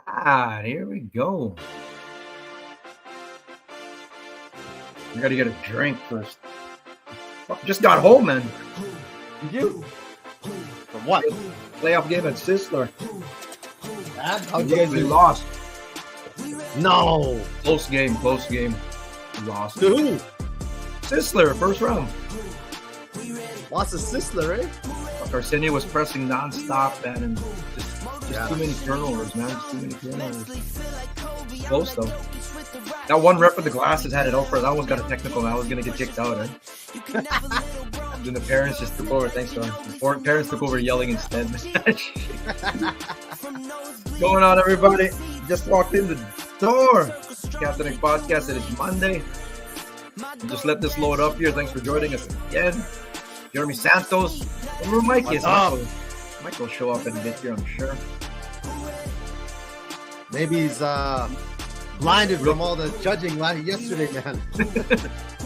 right, here we go. I gotta get a drink first. Just got home, man. You? From what? Playoff game at Sisler. How'd you guys We do? lost. No. Close game. We lost. To who? Sisler, first round. Lost to Sisler, eh? Arsenio was pressing nonstop, man, and just too many turnovers, man. Just too many turnovers. Close though. That one rep with the glasses had it over. That one got a technical. That was gonna get kicked out, eh? Then the parents just took over. Thanks, Ron. The parents took over yelling instead. Going on, everybody? Just walked in the door. Catholic Podcast. It is Monday. Just let this load up here. Thanks for joining us again. Jeremy Santos. Where Mike is. Mike will show up in a bit here, I'm sure. Maybe he's blinded from all the judging yesterday, man.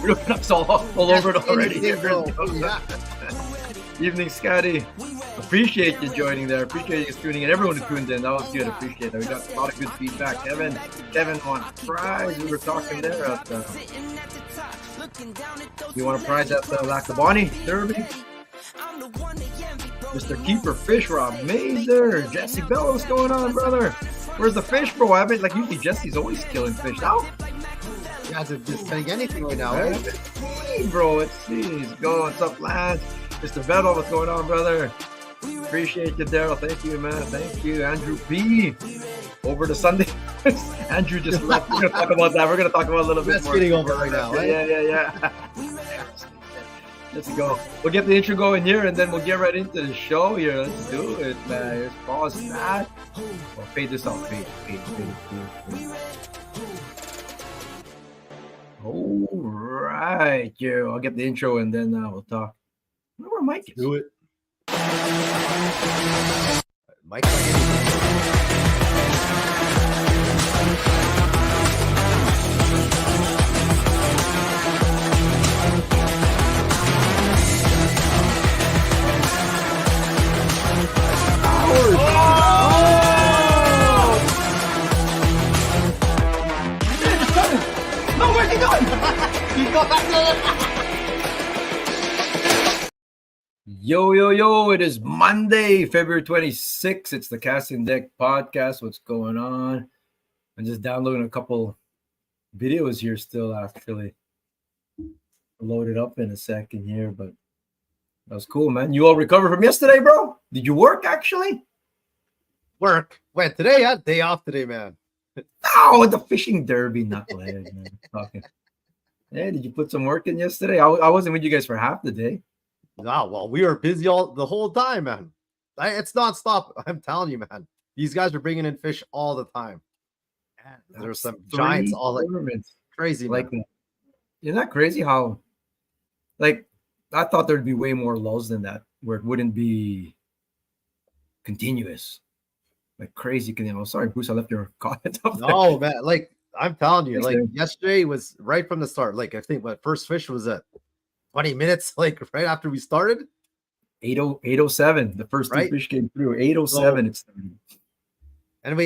We're looking up all over it already. Yeah. Evening, Scotty. Appreciate you joining there. Appreciate you tuning in. Everyone who tuned in, that was good. Appreciate it. We got a lot of good feedback. Kevin won a prize. We were talking there at you want a prize at the Lactabani Derby? Mr. Keeper Fish Rob Mazer. Jesse Bell, what's going on, brother? Where's the fish, bro? I mean, like usually Jesse's always killing fish now. You have to just take anything right now, Right? right? Hey, bro, let's see. He's going. What's up, lads? Mr. Vettel, what's going on, brother? Appreciate you, Daryl. Thank you, man. Thank you. Andrew P. Over to Sunday. Andrew just left. We're going to talk about that. We're going to talk about a little bit That's more. getting over right now, right? Yeah. Let's go. We'll get the intro going here, and then we'll get right into the show here. Let's do it, man. Let's pause that. Oh, fade this off. Fade. All right, yeah. I'll get the intro, and then we'll talk. I wonder where Mike is. Do it. Mike. No, where's he going? He's going back to Yo, it is Monday, February 26th. It's the Casting Deck Podcast. What's going on? I'm just downloading a couple videos here still, actually. Load it up in a second here, but that was cool, man. You all recovered from yesterday, bro? Did you work, actually? work. Wait, today? I had day off today, man. Oh, the fishing derby, knucklehead, man. Talking. Hey, did you put some work in yesterday? I wasn't with you guys for half the day. No, well, we were busy the whole time, man. It's nonstop. I'm telling you, man. These guys are bringing in fish all the time. There's some giants all like crazy. Like, man. isn't that crazy how, like, I thought there'd be way more lulls than that, where it wouldn't be continuous. Like crazy. Sorry, Bruce, I left your comment up there. No, man. Like, I'm telling you, Thanks, like, man. yesterday was right from the start. Like, I think what first fish was at 20 minutes, like, right after we started. 807. The first Right? two fish came through. 807. It's 30. And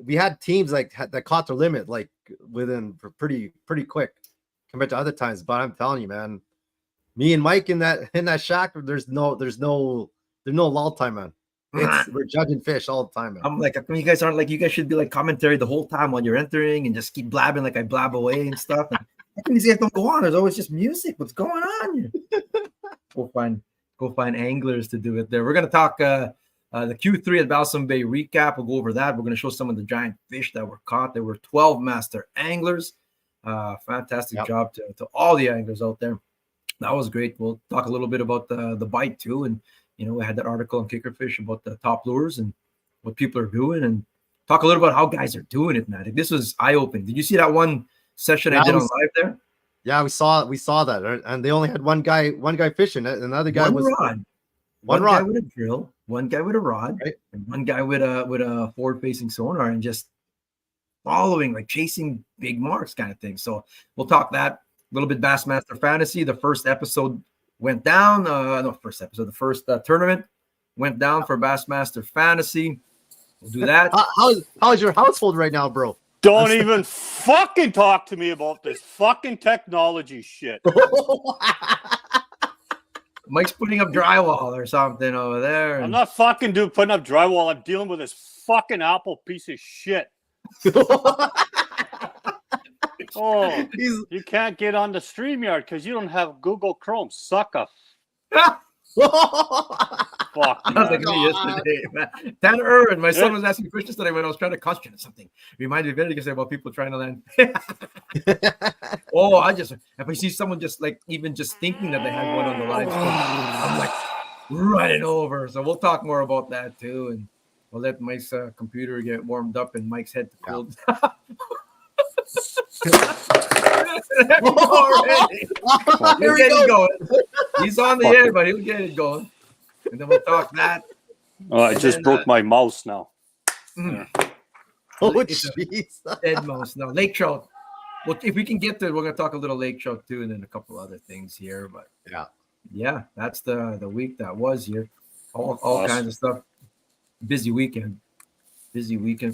we had teams like that caught their limit like within pretty quick compared to other times. But I'm telling you, man, me and Mike in that shack, there's no lull time, man. We're judging fish all the time, man. I'm like, you guys aren't like, you guys should be like commentary the whole time while you're entering and just keep blabbing like I blab away and stuff. And how come these guys don't go on? There's always just music. What's going on here? Go find anglers to do it there. We're gonna talk the Q3 at Balsam Bay recap. We'll go over that. We're going to show some of the giant fish that were caught. There were 12 master anglers. Fantastic job to all the anglers out there. That was great. We'll talk a little bit about the bite too. And, we had that article on Kickerfish about the top lures and what people are doing, and talk a little about how guys are doing it, man. This was eye-opening. Did you see that one session I did on live there? Yeah, we saw that. And they only had one guy fishing it. And the other guy was rod. One guy with a drill, one guy with a rod, right? And one guy with a forward-facing sonar, and just following, like chasing big marks kind of thing. So we'll talk that a little bit. Bassmaster Fantasy, the first episode went down. The first tournament went down for Bassmaster Fantasy. We'll do that. How's your household right now, bro? Don't even fucking talk to me about this fucking technology shit. Mike's putting up drywall or something over there. I'm not fucking putting up drywall. I'm dealing with this fucking Apple piece of shit. Oh, you can't get on the StreamYard because you don't have Google Chrome, sucker. Fuck, That was like me yesterday, man. Tanner Irwin, my son was asking questions today when I was trying to concentrate on something. Reminded me of it about people trying to land. If I see someone just like even just thinking that they had one on the live stream, I'm like running over. So we'll talk more about that too, and we'll let Mike's computer get warmed up and Mike's head to cool. He'll get it going. He's on the air, but he'll get it going. And then we'll talk that. Oh, I just broke my mouse now. Oh, jeez. Dead mouse. No, lake trout. Well, if we can get to it, we're going to talk a little lake trout too, and then a couple other things here. But yeah, that's the week that was here. All kinds of stuff. Busy weekend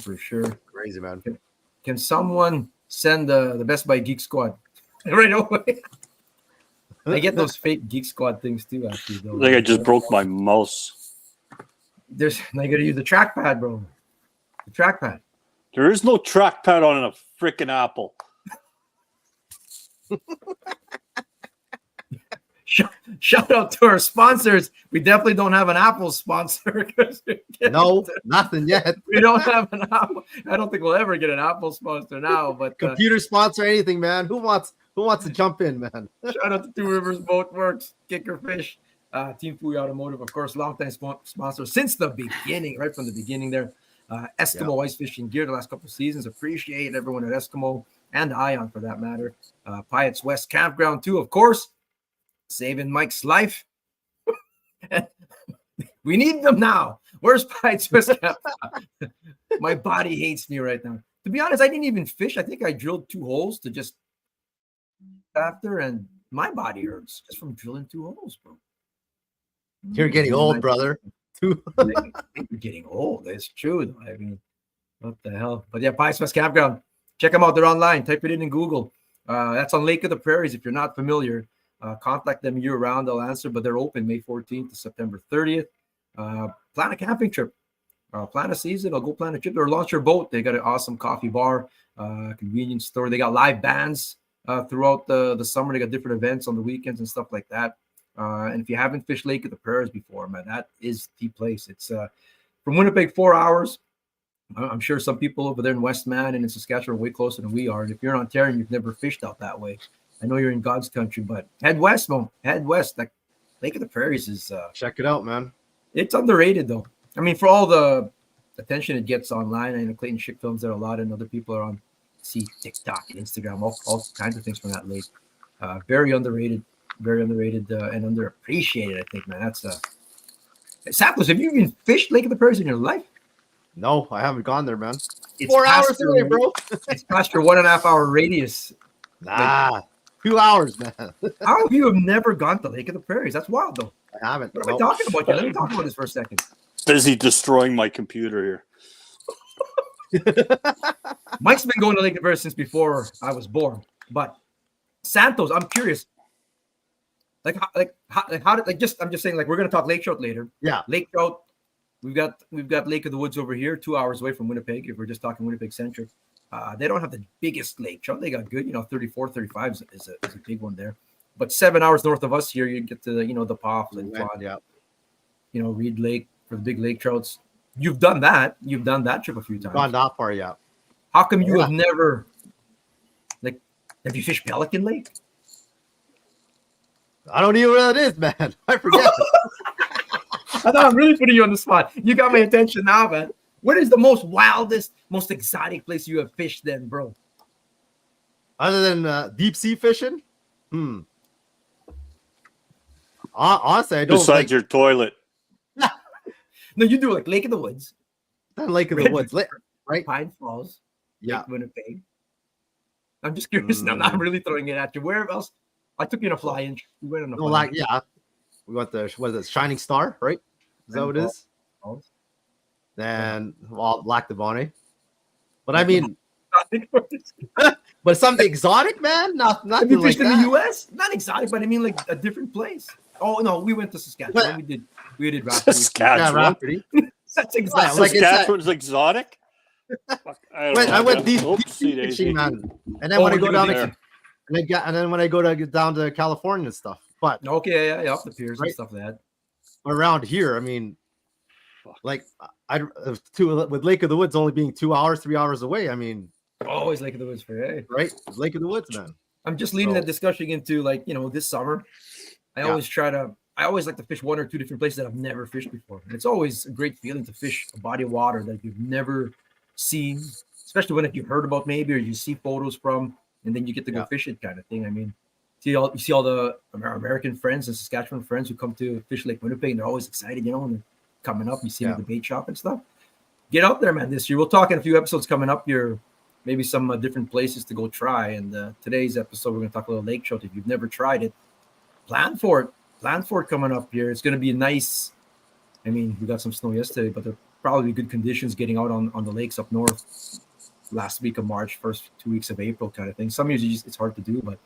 for sure. Crazy, man. Can someone send the Best Buy Geek Squad right away? I get those fake Geek Squad things too. Actually, though. I think I just broke my mouse. I got to use the trackpad, bro. The trackpad. There is no trackpad on a freaking Apple. Shout out to our sponsors. We definitely don't have an Apple sponsor. No, nothing yet. We don't have an Apple. I don't think we'll ever get an Apple sponsor now. But computer sponsor, anything, man. Who wants to jump in, man? Shout out to Two Rivers Boat Works, Kicker Fish, Team Fui Automotive, of course, longtime sponsor since the beginning, right from the beginning there. Eskimo ice fishing gear the last couple of seasons. Appreciate everyone at Eskimo and Ion for that matter. Pyatt's West Campground too, of course. Saving Mike's life. We need them now. Where's Pyatt's West Campground? My body hates me right now. To be honest, I didn't even fish. I think I drilled 2 holes to just after, and my body hurts just from drilling 2 holes, bro. You're getting old, brother. You're getting old. It's true, though. I mean, what the hell? But yeah, Pyatt's West Campground. Check them out. They're online. Type it in Google. That's on Lake of the Prairies. If you're not familiar, contact them year-round. They'll answer, but they're open May 14th to September 30th. Plan a camping trip. Plan a season. I'll go plan a trip or launch your boat. They got an awesome coffee bar, convenience store. They got live bands throughout the summer. They got different events on the weekends and stuff like that. And if you haven't fished Lake of the Prairies before, man, that is the place. It's from Winnipeg, 4 hours. I'm sure some people over there in Westman and in Saskatchewan are way closer than we are. And if you're in Ontario and you've never fished out that way, I know you're in God's country, but head west, man. Head west. Like Lake of the Prairies is check it out, man. It's underrated though. I mean, for all the attention it gets online, I know Clayton Schick films there a lot, and other people are on TikTok and Instagram, all kinds of things from that lake. Very underrated and underappreciated, I think, man. That's Saplos, have you even fished Lake of the Prairies in your life? No, I haven't gone there, man. It's 4 hours away, bro. It's past your 1.5 hour radius. Nah, 2 hours, man. How have you never gone to Lake of the Prairies? That's wild, though. I haven't. What am I talking about here? Let me talk about this for a second. Busy destroying my computer here. Mike's been going to Lake of the Prairies since before I was born. But Santos, I'm curious. I'm just saying, like, we're gonna talk lake trout later. Yeah, lake trout. We've got Lake of the Woods over here, 2 hours away from Winnipeg. If we're just talking Winnipeg centric, they don't have the biggest lake trout. They got good, 34, 35 is a big one there. But 7 hours north of us here, you get to the Poff and Reed Lake for the big lake trouts. You've done that. You've done that trip a few times. Gone that far, yeah. How come you have never, have you fished Pelican Lake? I don't even know what that is, man. I forget. I thought I'm really putting you on the spot. You got my attention now, man. What is the most wildest, most exotic place you have fished then, bro? Other than deep sea fishing? Honestly, I don't. Besides your toilet. No, you do like Lake of the Woods. Lake of the Woods, right? Pine Falls. Yeah. Lake Winnipeg. I'm just curious now. I'm really throwing it at you. Where else? I took you in a fly-in. We went on a fly-in. Yeah. We got the Shining Star, right? Is that what it is? and Lac de Bonnet. But I mean, I but something exotic, man. Nothing mean, fished like in that. the U.S. Not exotic, but I mean like a different place. Oh no, we went to Saskatchewan. But- We did Rafferty. Yeah, Saskatchewan. Rafferty. That's Yeah, exotic. like it's that- Saskatchewan's exotic. Fuck, I went deep Oopsie daisy. fishing, man. And then Oh, when I when go you down go there, and then when I go down to California and stuff. But Okay, yeah, up the piers and Right. stuff like that. around here, I mean, Fuck. like with Lake of the Woods only being 2 hours, 3 hours away. I mean, Always Lake of the Woods for hey. right? Lake of the Woods, man. I'm just leading So- that discussion into like this summer. I always like to fish one or two different places that I've never fished before. And it's always a great feeling to fish a body of water that you've never seen, especially when you've heard about maybe or you see photos from, and then you get to go Yeah. fish it kind of thing. I mean, you see all the American friends and Saskatchewan friends who come to fish Lake Winnipeg, and they're always excited, and they're coming up. You see them at the bait shop and stuff. Get out there, man, this year. We'll talk in a few episodes coming up here, maybe some different places to go try. And today's episode, we're going to talk a little lake trout. If you've never tried it, plan for it. Plan for it coming up here. It's going to be nice. I mean, we got some snow yesterday, but there'll probably be good conditions getting out on the lakes up north last week of March, first 2 weeks of April kind of thing. Some years it's hard to do, but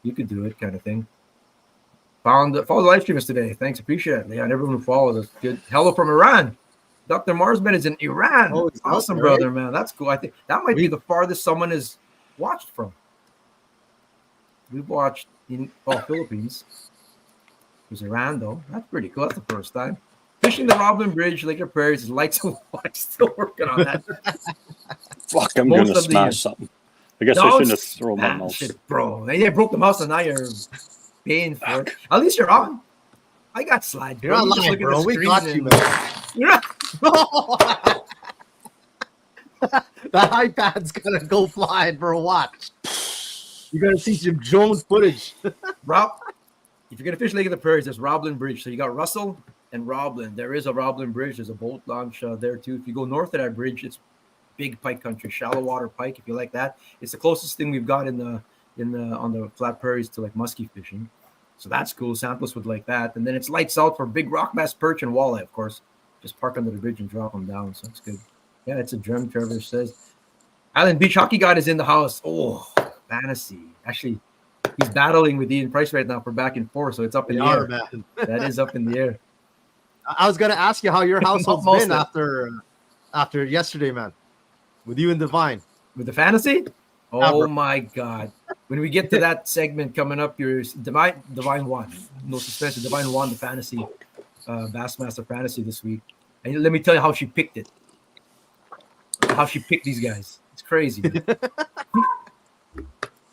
you could do it kind of thing. Follow the live streamers today. Thanks. Appreciate it. Yeah, and everyone who followed us. Good. Hello from Iran. Dr. Marsman is in Iran. Oh, he's awesome, out there, brother, man. That's cool. I think that might be the farthest someone has watched from. We've watched in Philippines. There's Iran, though. That's pretty cool. That's the first time. Fishing the Roblin Bridge, Lake of Prairies is lights and watch. Still working on that. Fuck, I'm Most gonna of the smash year. something. I guess I Don't shouldn't have thrown my smash mouse. it, bro. They broke the mouse, and now you're paying for it. At least you're on. I got slide. You're not You just lying, look at the bro. We screen got you, and- man. You're not- That iPad's gonna go flying for a watch. You gotta see some drone footage. Rob, if you're gonna fish Lake of the Prairies, there's Roblin Bridge. So you got Russell and Roblin. There is a Roblin Bridge. There's a boat launch there too. If you go north of that bridge, it's big pike country, shallow water pike. If you like that, it's the closest thing we've got on the flat prairies to like muskie fishing. So that's cool. Samples would like that. And then it's lights out for big rock bass, perch, and walleye, of course. Just park under the bridge and drop them down. So it's good. Yeah, it's a drum. Trevor says. Island Beach Hockey God is in the house. Oh, fantasy. Actually, he's battling with Ian Price right now for back and forth. So it's up in the air. Man. That is up in the air. I was gonna ask you how your household's Most been of after yesterday, man. With you and Divine. With the fantasy? Oh Ever. my God. When we get to that segment coming up, your Divine won. No suspense. Divine won the fantasy, Bassmaster fantasy this week. And let me tell you how she picked it. How she picked these guys. It's crazy. Man.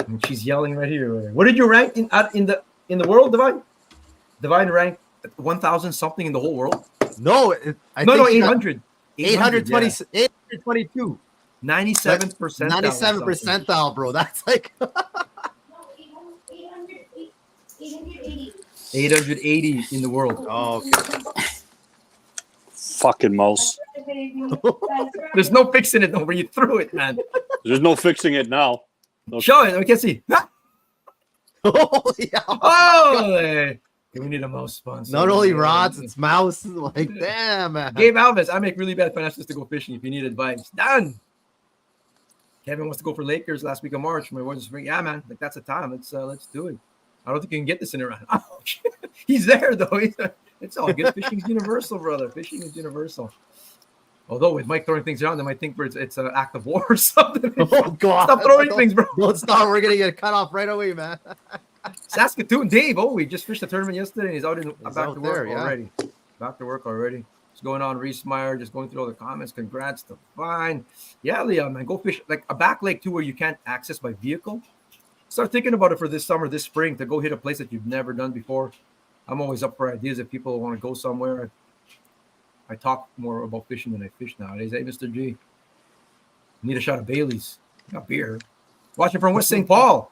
And she's yelling right here. What did you rank in the world, Divine? Divine ranked 1,000 something in the whole world. No, I think 800. 820, Yeah. 822. 97 percentile. 97 percentile, bro. That's like 880 in the world. oh, okay. Fucking mouse. There's no fixing it over. You threw it, man. There's no fixing it now. Show it. We can see. Holy hell. Oh, we need a mouse sponsor. Not only rods, it's mouse. Like, damn, man. Gabe Alves, I make really bad financials to go fishing if you need advice. Done. Kevin wants to go for Lakers last week of March. My boys just bring, yeah, man. Like that's the time. Let's do it. I don't think you can get this in around. Oh, he's there though. It's all good. Fishing is universal, brother. Fishing is universal. Although with Mike throwing things around, they might think it's an act of war or something. Oh, God. Stop throwing things, bro. Don't stop. We're going to get cut off right away, man. Saskatoon Dave. Oh, we just fished the tournament yesterday. And he's out back out to work there, yeah. already. Back to work already. What's going on, Reese Meyer? Just going through all the comments. Congrats to Fine. Yeah, Leon, man, go fish like a back lake too, where you can't access by vehicle. Start thinking about it for this summer, this spring, to go hit a place that you've never done before. I'm always up for ideas if people want to go somewhere. I talk more about fishing than I fish nowadays. Hey, Mr. G, need a shot of Bailey's. Got beer. Watching from West St. Paul.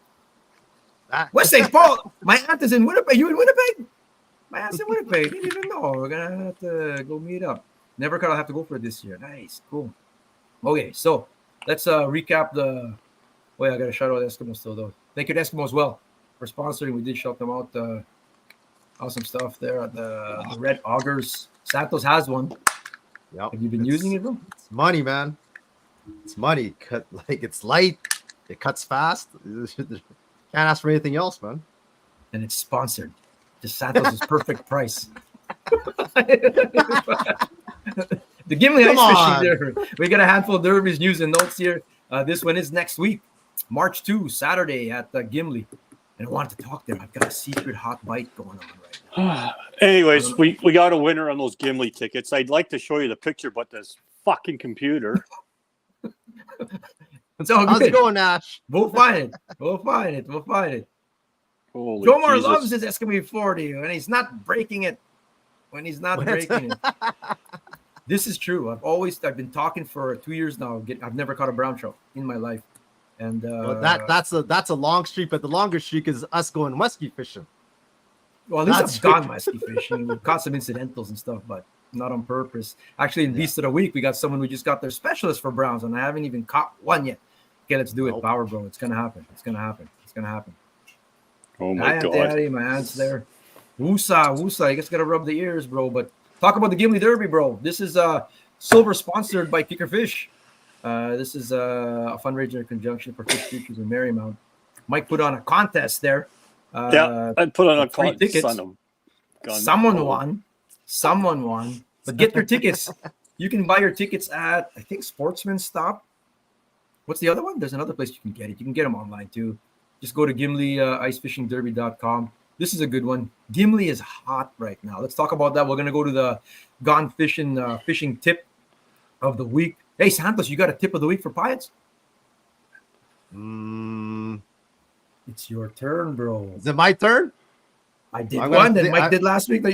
West St. Paul. My aunt is in Winnipeg. You in Winnipeg? My aunt's in Winnipeg. Didn't even know. We're gonna have to go meet up. Never could. I'll have to go for it this year. Nice, cool. Okay, so let's recap the. Oh yeah, I got to shout out Eskimo still though. Thank you to Eskimo as well for sponsoring. We did shout them out. Awesome stuff there at the Red Augers. Santos has one. Yep. Have you been using it, bro? It's money, man. It's money. It's light. It cuts fast. Can't ask for anything else, man. And it's sponsored. Just Santos' perfect price. The Gimli Come Ice Fishing on. Derby. We got a handful of derbies, news, and notes here. This one is next week, March 2, Saturday at Gimli. And I wanted to talk there. I've got a secret hot bite going on right now. Anyways, we got a winner on those Gimli tickets. I'd like to show you the picture, but this fucking computer. It's all How's good. it going, Ash? We'll find it. We'll find it. Holy Jomar Jesus. loves his Eskimo 40, and he's not breaking it when he's not breaking it. This is true. I've been talking for 2 years now. I've never caught a brown trout in my life. And Well, that's a long streak, but the longer streak is us going muskie fishing. well, at least I've gone musky fishing. We've caught some incidentals and stuff, but not on purpose. Actually, in Beast of the Week, we got someone who just got their specialist for browns, and I haven't even caught one yet. Okay, let's do it. Nope. Power, bro. It's gonna happen. It's gonna happen. It's gonna happen. Oh my God. Daddy, my aunt's there. Woosa. I guess gotta rub the ears, bro. But talk about the Gimli Derby, bro. This is silver sponsored by Kicker Fish. This is a fundraiser in conjunction for Fish Futures in Marymount. Mike put on a contest there. Yeah, I put on a free tickets. Someone won. But get your tickets. You can buy your tickets at, I think, Sportsman Stop. What's the other one? There's another place you can get it. You can get them online too. Just go to GimliIcefishingDerby.com. This is a good one. Gimli is hot right now. Let's talk about that. We're gonna go to the gone fishing fishing tip of the week. Hey Santos, you got a tip of the week for Pilots? It's your turn, bro. Is it my turn? I did one that Mike did last week.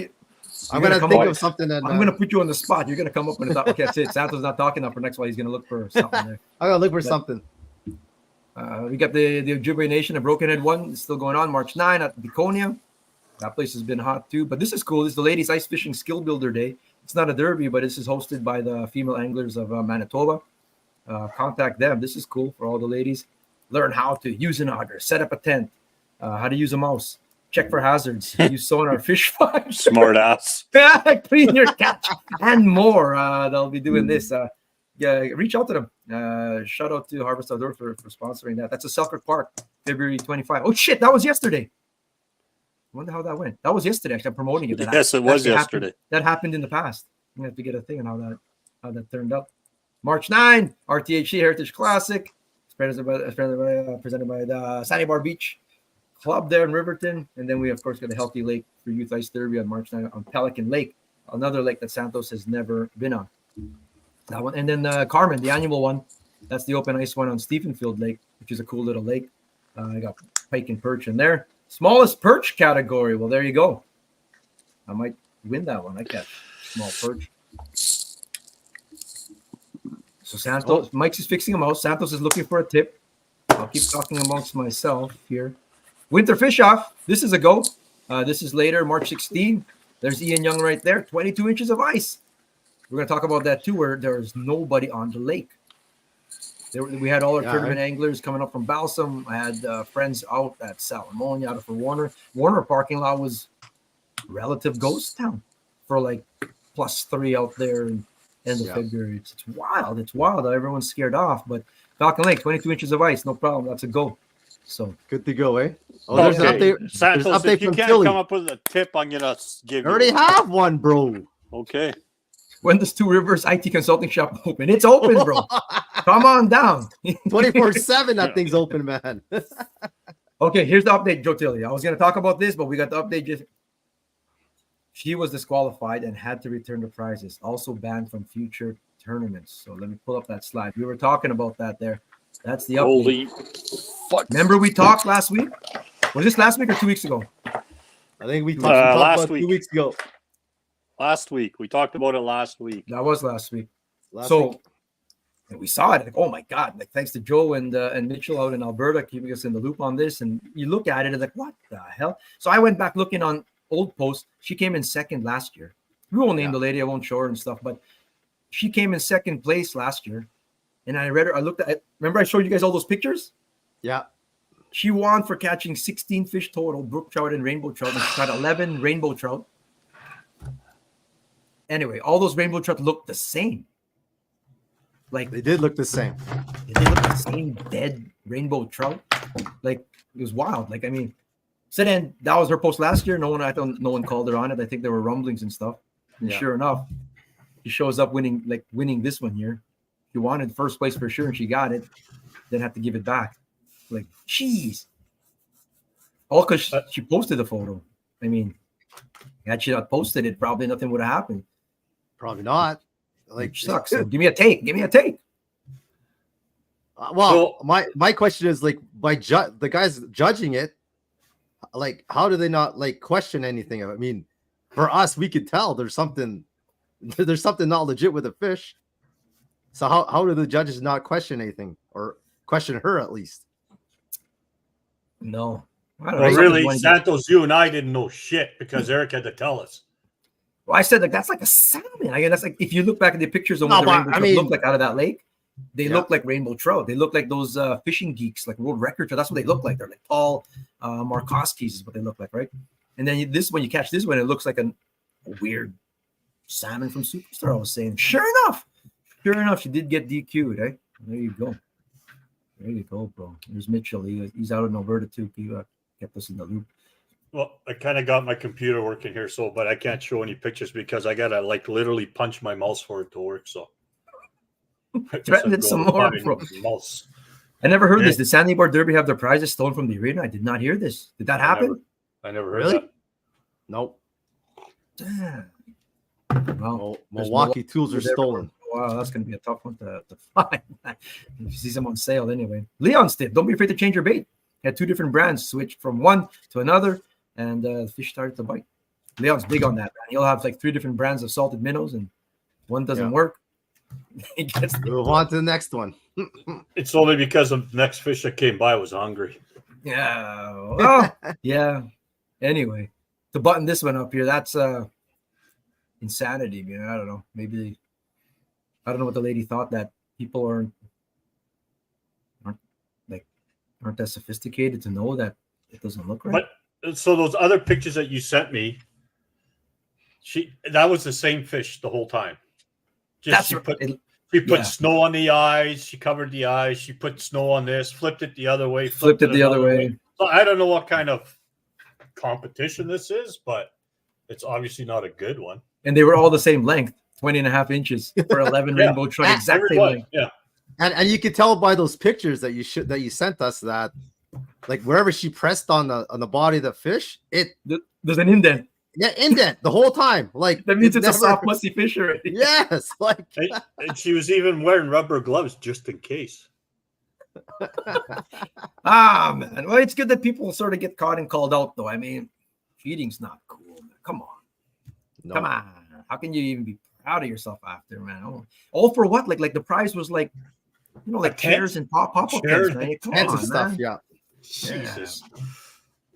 I'm gonna think of something. I'm gonna put you on the spot. You're gonna come up with it. Okay, that's it. Santos not talking enough for next one. He's gonna look for something there. I'm gonna look for something. We got the Ojibwe Nation, a Broken Head one. It's still going on March 9 at Viconia. That place has been hot too. But this is cool. This is the Ladies Ice Fishing Skill Builder Day. It's not a derby, but this is hosted by the female anglers of Manitoba. Contact them. This is cool for all the ladies. Learn how to use an auger, set up a tent, how to use a mouse, check for hazards, use sonar, fish fires. Smart ass. Clean your catch, and more. They'll be doing this. Reach out to them. Shout out to Harvest Outdoor for sponsoring that. That's a Selkirk Park, February 25. Oh shit, that was yesterday. I wonder how that went. That was yesterday. Actually, I'm promoting it. Yes, it was yesterday. That happened in the past. I'm gonna have to get a thing on how that turned out. March 9, RTHC Heritage Classic. It's presented by the Sandy Bar Beach Club there in Riverton. And then we, of course, got a Healthy Lake for Youth Ice Derby on March 9 on Pelican Lake, another lake that Santos has never been on. That one. And then Carmen, the annual one. That's the open ice one on Stephenfield Lake, which is a cool little lake. I got pike and perch in there. Smallest perch category. Well, there you go. I might win that one. I catch small perch. So Santos, Mike's is fixing a mouse. Santos is looking for a tip. I'll keep talking amongst myself here. Winter fish off. This is a go. This is later, March 16. There's Ian Young right there. 22 inches of ice. We're going to talk about that too, where there's nobody on the lake. We had all our tournament anglers coming up from Balsam. I had friends out at Salamonia, out of Warner. Warner parking lot was relative ghost town for like +3 out there in end of February. It's wild. It's wild. Everyone's scared off. But Falcon Lake, 22 inches of ice, no problem. That's a go. So good to go, eh? Oh, there's an update. Santos, there's an update if you from can't Philly. come up with a tip, I'm gonna give you. I already have one, bro. Okay. When does Two Rivers IT Consulting Shop open? It's open, bro. Come on down. 24/7, that thing's open, man. Okay, here's the update, Joe Tilly. I was going to talk about this, but we got the update. She was disqualified and had to return the prizes. Also banned from future tournaments. So let me pull up that slide. We were talking about that there. That's the update. Holy fuck. Remember we talked last week? Was this last week or 2 weeks ago? I think we talked last about week. 2 weeks ago. Last week. We talked about it last week. That was last week. Last so week. and we saw it. Like, oh my God! Like, thanks to Joe and Mitchell out in Alberta keeping us in the loop on this. And you look at it, it's like, what the hell? So I went back looking on old posts. She came in second last year. We won't name the lady. I won't show her and stuff. But she came in second place last year. And I read her. I looked at it. Remember I showed you guys all those pictures? Yeah. She won for catching 16 fish total, brook trout and rainbow trout. And she caught 11 rainbow trout. Anyway, all those rainbow trout look the same. Like They did look the same. they look the same dead rainbow trout. Like it was wild. Like I mean, so then that was her post last year. No one called her on it. I think there were rumblings and stuff. And Yeah. sure enough, she shows up winning this one here. She wanted first place for sure, and she got it. Then had to give it back. Like, jeez. All because she posted the photo. I mean, had she not posted it, probably nothing would have happened. Probably not. Like, Which sucks. So give me a take. Give me a take. Well, my question is like the guys judging it, like how do they not like question anything? I mean, for us, we could tell there's something not legit with the fish. So how do the judges not question anything or question her at least? No. I don't Well, know. really, Santos, you and I didn't know shit because Eric had to tell us. Well, I said like that's like a salmon. I guess that's like if you look back at the pictures of what the rainbow trout look like out of that lake, they look like rainbow trout. They look like those fishing geeks, like world record. That's what they look like. They're like tall Markoskis is what they look like, right? And then this when you catch this one, it looks like a weird salmon from Superstar. I was saying, sure enough, she did get DQ'd. Eh? There you go. There you go, bro. There's Mitchell. He's out in Alberta too. He kept us in the loop. Well, I kind of got my computer working here, but I can't show any pictures because I gotta like literally punch my mouse for it to work. So threaten it some more, bro. Mouse. I never heard this. Did Sandy Bar Derby have their prizes stolen from the arena? I did not hear this. Did that happen? I never heard that. Nope. Damn. Well, Milwaukee tools are stolen. Wow, that's going to be a tough one to find. If you see them on sale anyway. Leon's tip. Don't be afraid to change your bait. Had two different brands, switched from one to another, and the fish started to bite. Leon's big on that, man. He'll have like 3 different brands of salted minnows, and one doesn't work. Move on to the next one. It's only because the next fish that came by was hungry. Yeah. Well, yeah. Anyway, to button this one up here, that's insanity, man. I don't know. Maybe I don't know what the lady thought, that people aren't that sophisticated to know that it doesn't look right. But so those other pictures that you sent me, that was the same fish the whole time. Just she put snow on the eyes, she covered the eyes, she put snow on this, flipped it the other way, flipped it the other way. So I don't know what kind of competition this is, but it's obviously not a good one. And they were all the same length, 20.5 inches for 11 rainbow trout, exactly. Yeah. And you could tell by those pictures that you sent us that like wherever she pressed on the body of the fish, there's an indent. Yeah, indent the whole time. Like that means it's a soft, musty fish already. Yes, like and she was even wearing rubber gloves just in case. Man. Well, it's good that people sort of get caught and called out, though. I mean, cheating's not cool, man. Come on. No. Come on. How can you even be proud of yourself after, man? All for what? Like the prize was like, like chairs and pop-up chairs, man. Come on, stuff, man. Yeah. Jesus.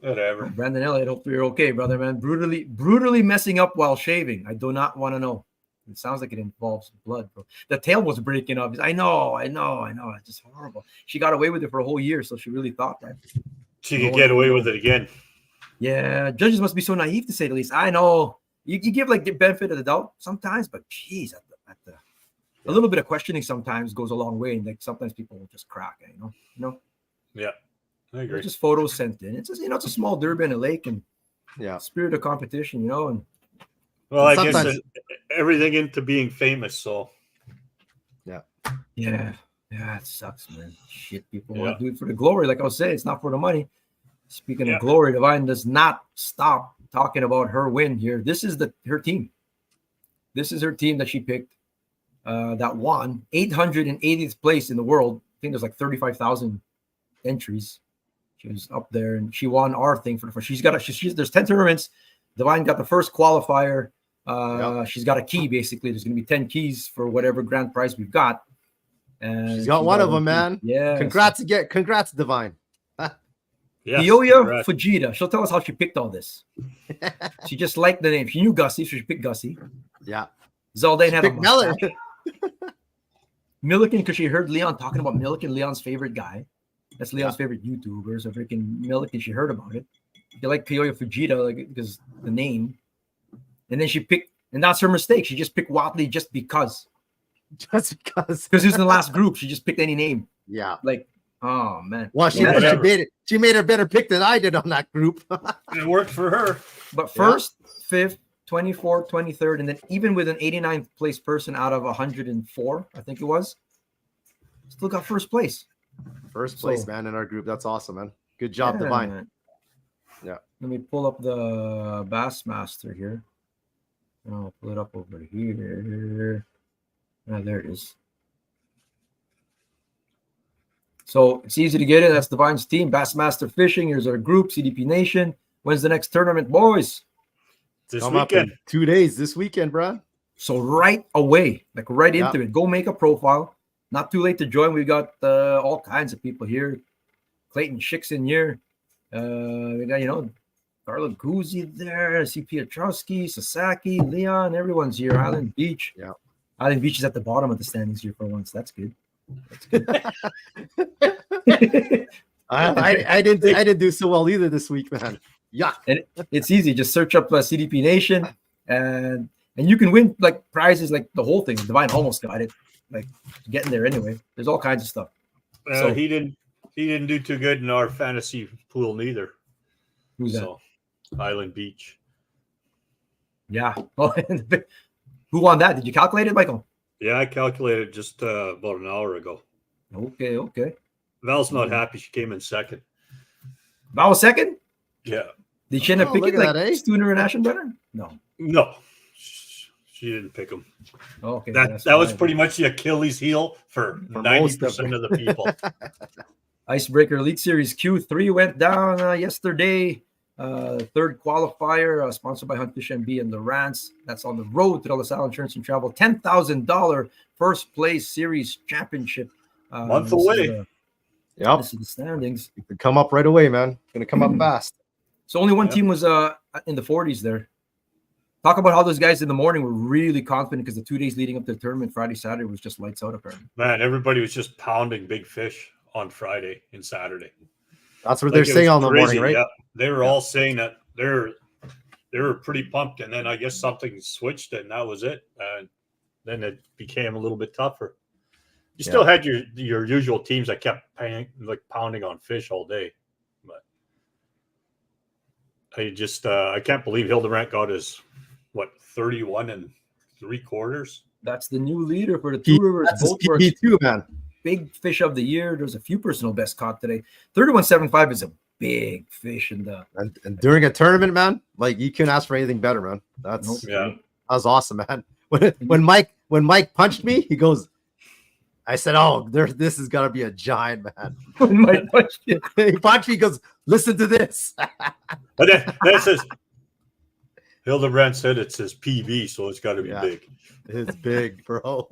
Whatever. Brandon Elliott, hope you're okay, brother, man. Brutally messing up while shaving. I do not want to know. It sounds like it involves blood, bro. The tail was breaking up. I know. It's just horrible. She got away with it for a whole year, so she really thought that she could get away with it again. Yeah, judges must be so naive, to say the least. I know. You give like the benefit of the doubt sometimes, but geez, a little bit of questioning sometimes goes a long way, and like sometimes people will just crack, you know. Yeah, I agree. Just photos sent in. It's just, it's a small derby in a lake, and spirit of competition, and well, I guess everything into being famous. So yeah, it sucks, man. Shit, people want to do it for the glory. Like I was saying, it's not for the money. Speaking of glory, Divine does not stop talking about her win here. This is her team. This is her team that she picked that won 880th place in the world. I think there's like 35,000 entries. She was up there and she won our thing for the first. There's 10 tournaments. Divine got the first qualifier. She's got a key basically. There's going to be 10 keys for whatever grand prize we've got. And she's got one of them, man. Yeah. Congrats, Divine. Yes, Kyoya Fujita. She'll tell us how she picked all this. She just liked the name. She knew Gussie, so she picked Gussie. Yeah. Zaldane had a mustache. Milliken, because she heard Leon talking about Milliken, Leon's favorite guy. That's Leon's favorite YouTuber. So freaking Milliken, she heard about it. She liked Kyoya Fujita because the name. And then she picked And that's her mistake. She just picked Watley just because. Just because. Because who's in the last group? She just picked any name. Yeah. Like, oh, man. Well, she made a better pick than I did on that group. It worked for her. But first, fifth, 24th, 23rd, and then even with an 89th place person out of 104, I think it was, still got first place. First place, man, in our group. That's awesome, man. Good job, Divine. Man. Yeah. Let me pull up the Bass Master here. I'll pull it up over here. There it is. So it's easy to get it. That's Divine's team. Bassmaster Fishing. Here's our group, CDP Nation. When's the next tournament, boys? This Come weekend. up in 2 days. This weekend, bro. So right away, like right into it. Go make a profile. Not too late to join. We got all kinds of people here. Clayton Schick's in here. We got, Carla Guzzi there. I see Piotrowski, Sasaki, Leon. Everyone's here. Island Beach. Yeah. Island Beach is at the bottom of the standings here for once. That's good. I didn't do so well either this week, man. Yeah. And it's easy. Just search up CDP Nation and you can win like prizes like the whole thing. Divine almost got it. Like getting there anyway. There's all kinds of stuff. So he didn't do too good in our fantasy pool neither. Who's that? Island Beach. Yeah. Who won that? Did you calculate it, Michael? Yeah, I calculated just about an hour ago. Okay. Val's not happy. She came in second. Val was second? Yeah. Did she end up picking like Stooner and Ashenbrenner? No. She didn't pick him. Okay. That was pretty much the Achilles heel for 90% of the people. Icebreaker Elite Series Q3 went down yesterday. Third qualifier, sponsored by Hunt Fish MB and the Rants. That's on the road to the LaSalle Insurance and Travel. $10,000 first place series championship. Month away. This is the standings. You can come up right away, man. Going to come up fast. So only one team was in the 40s there. Talk about how those guys in the morning were really confident because the 2 days leading up to the tournament, Friday, Saturday, was just lights out apparently. Man, everybody was just pounding big fish on Friday and Saturday. That's what they're saying on the morning, right? Yeah. They were all saying that they were pretty pumped, and then I guess something switched, and that was it. And then it became a little bit tougher. You still had your usual teams that kept pounding on fish all day, but I can't believe Hildebrand got his 31 3/4. That's the new leader for the Two Rivers Boat Works. too, man. Big fish of the year. There's a few personal best caught today. 31.75 is a big fish in the and during a tournament, man. Like you couldn't ask for anything better, man. That was awesome, man. When Mike punched me, he goes, I said, "Oh, this is gonna be a giant, man." When Mike punched you, he punched me. He goes, "Listen to this." But that says Hildebrand said it says PV, so it's got to be big. It's big, bro.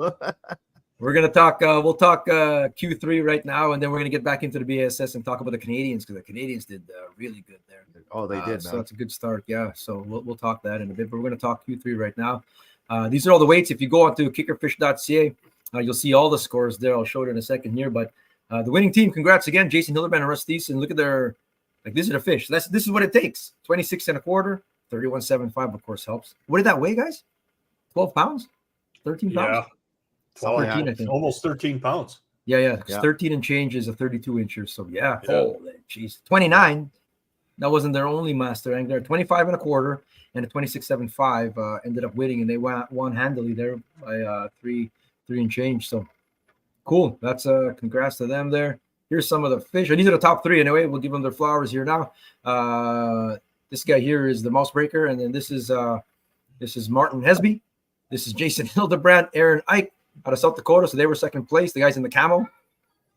We're gonna talk. We'll talk Q3 right now, and then we're gonna get back into the B.A.S.S and talk about the Canadians because the Canadians did really good there. Oh, they did. So that's a good start. Yeah. So we'll talk that in a bit. But we're gonna talk Q3 right now. These are all the weights. If you go onto kickerfish.ca, you'll see all the scores there. I'll show it in a second here. But the winning team, congrats again, Jason Hildebrand and Russ Thiessen. Look at their these are the fish. This is what it takes. 26 1/4, 31.75. Of course helps. What did that weigh, guys? 12 pounds, 13 pounds. Yeah. 13, I think. Almost 13 pounds. Yeah. 13 and change is a 32 inches. So holy jeez. 29. That wasn't their only master angler. 25 1/4 and a 26.75 ended up winning, and they won handily there by 3 and change. So cool. That's congrats to them there. Here's some of the fish. And these are the top 3 anyway. We'll give them their flowers here now. This guy here is the mouse breaker, and then this is Martin Hesby. This is Jason Hildebrand, Aaron Ike out of South Dakota. So they were second place. The guys in the camo.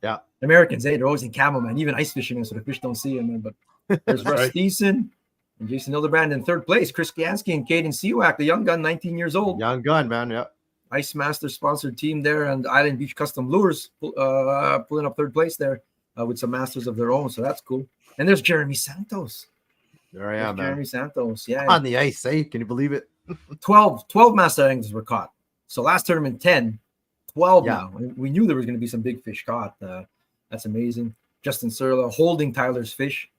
Yeah. Americans, they're always in camo, man. Even ice fishing, so the fish don't see them, man. But there's Russ Thiessen and Jason Hildebrand in third place. Chris Gansky and Caden Seawack, the young gun, 19 years old. Young gun, man. Yeah. Ice Master sponsored team there, and Island Beach Custom Lures pulling up third place there with some masters of their own. So that's cool. And there's Jeremy Santos. There I am, man. Jeremy Santos. Yeah. On the ice, eh? Can you believe it? 12 master anglers were caught. So last tournament, 10. 12 now. We knew there was going to be some big fish caught. That's amazing. Justin Serla holding Tyler's fish.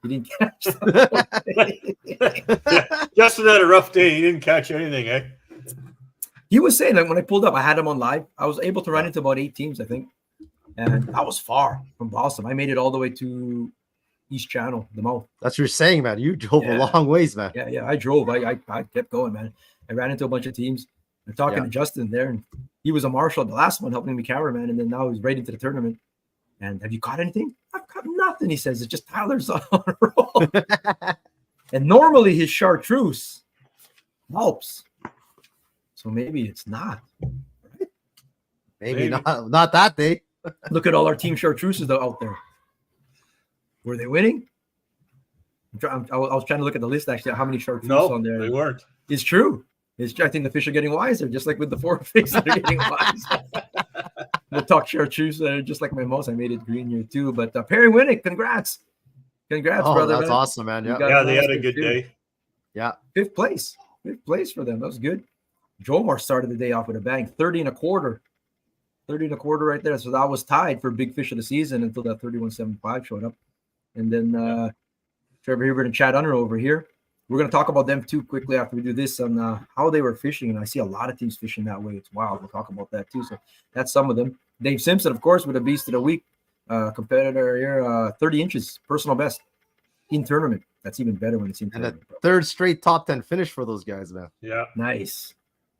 He didn't catch something. Yeah, Justin had a rough day. He didn't catch anything, eh? He was saying that when I pulled up, I had him on live. I was able to run into about 8 teams, I think. And that was far from Balsam. I made it all the way to East Channel, the mouth. That's what you're saying, man. You drove a long ways, man. Yeah, I drove. I kept going, man. I ran into a bunch of teams. I'm talking to Justin there, and he was a marshal at the last one, helping me cameraman, and then now he's right into the tournament. And have you caught anything? I've caught nothing, he says. It's just Tyler's on a roll. And normally his chartreuse helps. So maybe it's not. Right? Maybe not that day. Look at all our team chartreuses out there. Were they winning? I was trying to look at the list, actually, how many chartreuse on there. They weren't. It's true. I think the fish are getting wiser, just like with the 4 fish, they're getting wiser. We'll talk chartreuse, just like my mouse. I made it green here too. But Perry Winnick, congrats, brother. That's man. awesome, man. Yeah, they had a good day. Yeah, 5th place for them. That was good. Jomar started the day off with a bang, 30 1/4 right there. So that was tied for big fish of the season until that 31.75 showed up. And then Trevor Hibbert and Chad Unner over here. We're going to talk about them too quickly after we do this on how they were fishing. And I see a lot of teams fishing that way. It's wild. We'll talk about that too. So that's some of them. Dave Simpson, of course, with a beast of the week competitor here, 30 inches, personal best in tournament. That's even better when it's in tournament. And a 3rd straight top 10 finish for those guys, man. Yeah. Nice.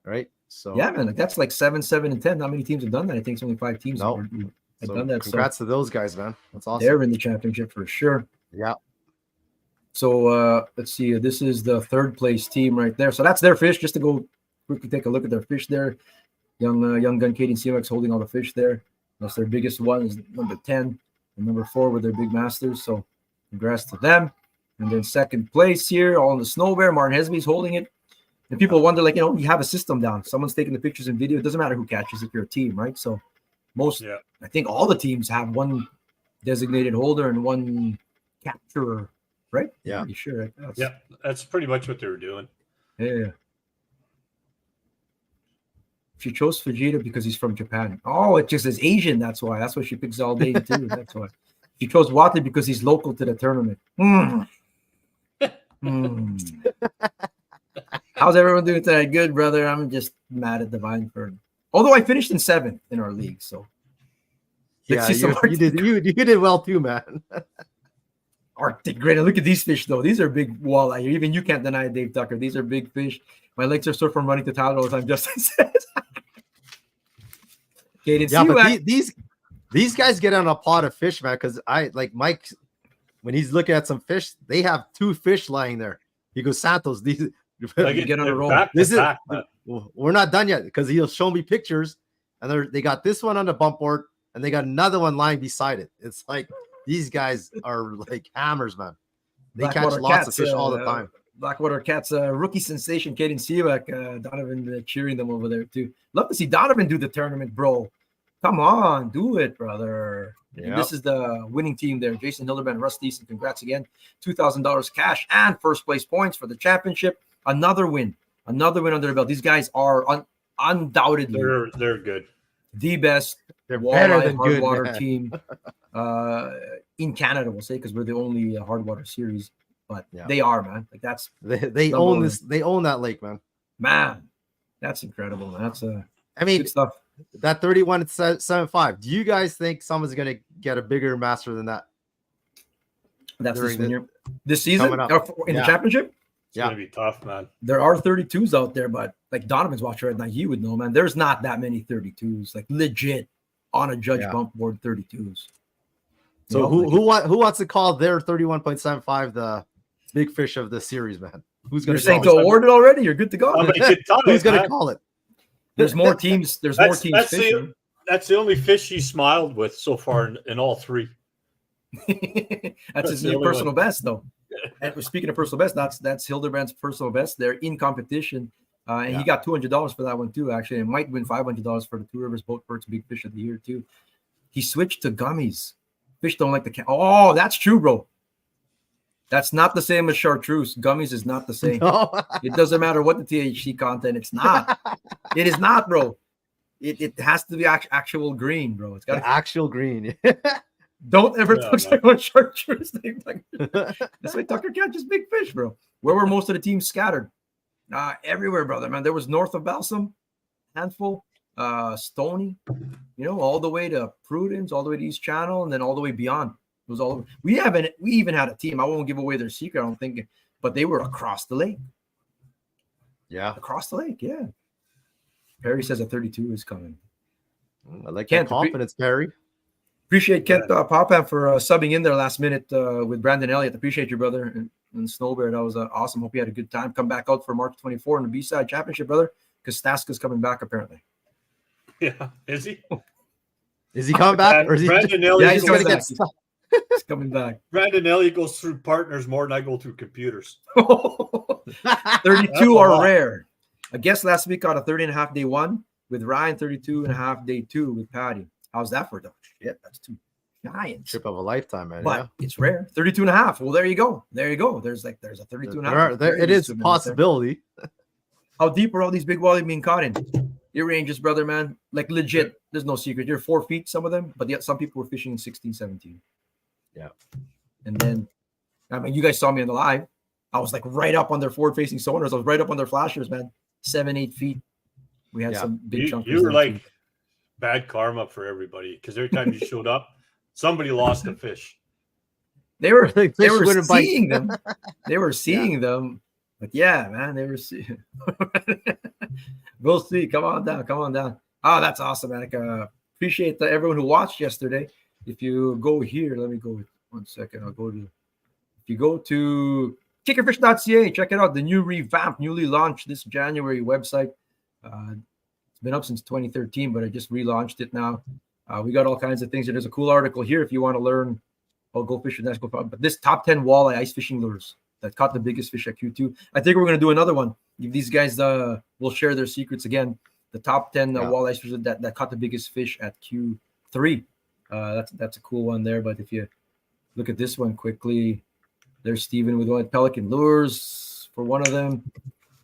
Right? So yeah, man, that's like 7, 7, and 10. Not many teams have done that. I think it's only 5 teams have done that. Congrats to those guys, man. That's awesome. They're in the championship for sure. Yeah. So let's see. This is the 3rd place team right there. So that's their fish. Just to go quickly take a look at their fish there. Young gun Katie CMX holding all the fish there. That's their biggest one is number 10 and number 4 were their big masters. So congrats to them. And then 2nd place here, all in the snow bear. Martin Hesby's holding it. And people wonder, like, you have a system down. Someone's taking the pictures and video. It doesn't matter who catches if you're a team, right? So I think all the teams have one designated holder and one capturer, right? Yeah. Pretty sure. That's pretty much what they were doing. Yeah. She chose Fujita because he's from Japan. Oh, it just says Asian. That's why. That's why she picks all day too. That's why. She chose Watley because he's local to the tournament. How's everyone doing today? Good, brother. I'm just mad at Divine Fern. Although I finished in 7th in our league, so yeah, you did well too, man. Arctic great. Look at these fish, though. These are big walleye. Even you can't deny it, Dave Tucker. These are big fish. My legs are sore from running to Tyler all the time. Justin says. These guys get on a pot of fish, man. Because I like Mike when he's looking at some fish. They have 2 fish lying there. He goes, Santos. These get on a roll. We're not done yet because he'll show me pictures, and they got this one on the bump board, and they got another one lying beside it. It's like these guys are like hammers, man. They catch lots of fish all the time. Blackwater Cats, rookie sensation, Kaden Sivak, Donovan cheering them over there too. Love to see Donovan do the tournament, bro. Come on, do it, brother. Yep. This is the winning team there. Jason Hildebrand, Russ Thiessen, congrats again. $2,000 cash and 1st place points for the championship. Another win under their belt. These guys are undoubtedly they're good. The best they're better than hard water man. Team in Canada, we'll say, because we're the only hard water series. But they are, man. Like that's they own this. They own that lake, man. Man, that's incredible. Man. That's good stuff. That 31.75. Do you guys think someone's gonna get a bigger master than that? That's this season in the championship. It's gonna be tough, man. There are 32s out there, but like Donovan's watching right now, he would know, man. There's not that many 32s, like legit on a judge bump board 32s. So who wants to call their 31.75 the big fish of the series, man? Who's going to saying to award it already? You're good to go. Who's going to call it? There's more teams. There's more teams fishing. That's the only fish he smiled with so far in all 3. That's his new personal best, though. And speaking of personal best, that's Hildebrand's personal best. They're in competition, and he got $200 for that one too. Actually, and might win $500 for the Two Rivers Boat Perks Big Fish of the Year too. He switched to gummies. Fish don't like the cat. Oh, that's true, bro. That's not the same as chartreuse. Gummies is not the same. No. It doesn't matter what the THC content. It's not. It is not, bro. It has to be actual green, bro. It's got actual green. Don't ever Yeah, touch man. that on chartreuse. That's why Tucker catches big fish, bro. Where were most of the teams scattered? Everywhere, brother, man. There was north of Balsam, handful, Stony, all the way to Prudence, all the way to East Channel, and then all the way beyond. It was all over. We even had a team. I won't give away their secret, I don't think, but they were across the lake. Yeah. Across the lake, yeah. Perry says a 32 is coming. I like Kent, that confidence, Perry. Appreciate Kent Popham for subbing in there last minute with Brandon Elliott. Appreciate you, brother. And Snowbear, that was awesome. Hope you had a good time. Come back out for March 24 in the B-Side Championship, brother, because Staska's coming back apparently. Yeah, is he? Is he coming back? Or is he Brandon Elliott? Yeah, he's gonna coming get back. stuck? He's coming back. Brandon Elliott goes through partners more than I go through computers. 32 are rare. A guest last week got a 30.5 day one with Ryan, 32.5 day two with Patty. How's that for a dog? Shit, that's two giants. Trip of a lifetime, man. But it's rare. 32.5. Well, there you go. There you go. There's a 32.5. It is a possibility. How deep are all these big walleye being caught in? Your ranges, brother, man. Like legit, there's no secret. You're 4 feet, some of them, but yet some people were fishing in 16, 17. Yeah. And then, I mean, you guys saw me on the live. I was like right up on their forward-facing sonars. I was right up on their flashers, man. 7, 8 feet. We had some big chunks. You were like bad karma for everybody because every time you showed up, somebody lost a fish. They were seeing them. They were seeing them. But yeah, man, they were seeing. We'll see. Come on down. Oh, that's awesome, man. Appreciate everyone who watched yesterday. If you go here, let me go with 1 second. If you go to kickerfish.ca, check it out. The new revamped, newly launched this January website. It's been up since 2013, but I just relaunched it now. We got all kinds of things. There's a cool article here if you want to learn how to go fish with Nesco. But this top 10 walleye ice fishing lures that caught the biggest fish at Q2. I think we're going to do another one. If these guys will share their secrets again. The top 10 walleye ice fishers that caught the biggest fish at Q3. That's a cool one there. But if you look at this one quickly, there's Steven with one Pelican Lures for one of them.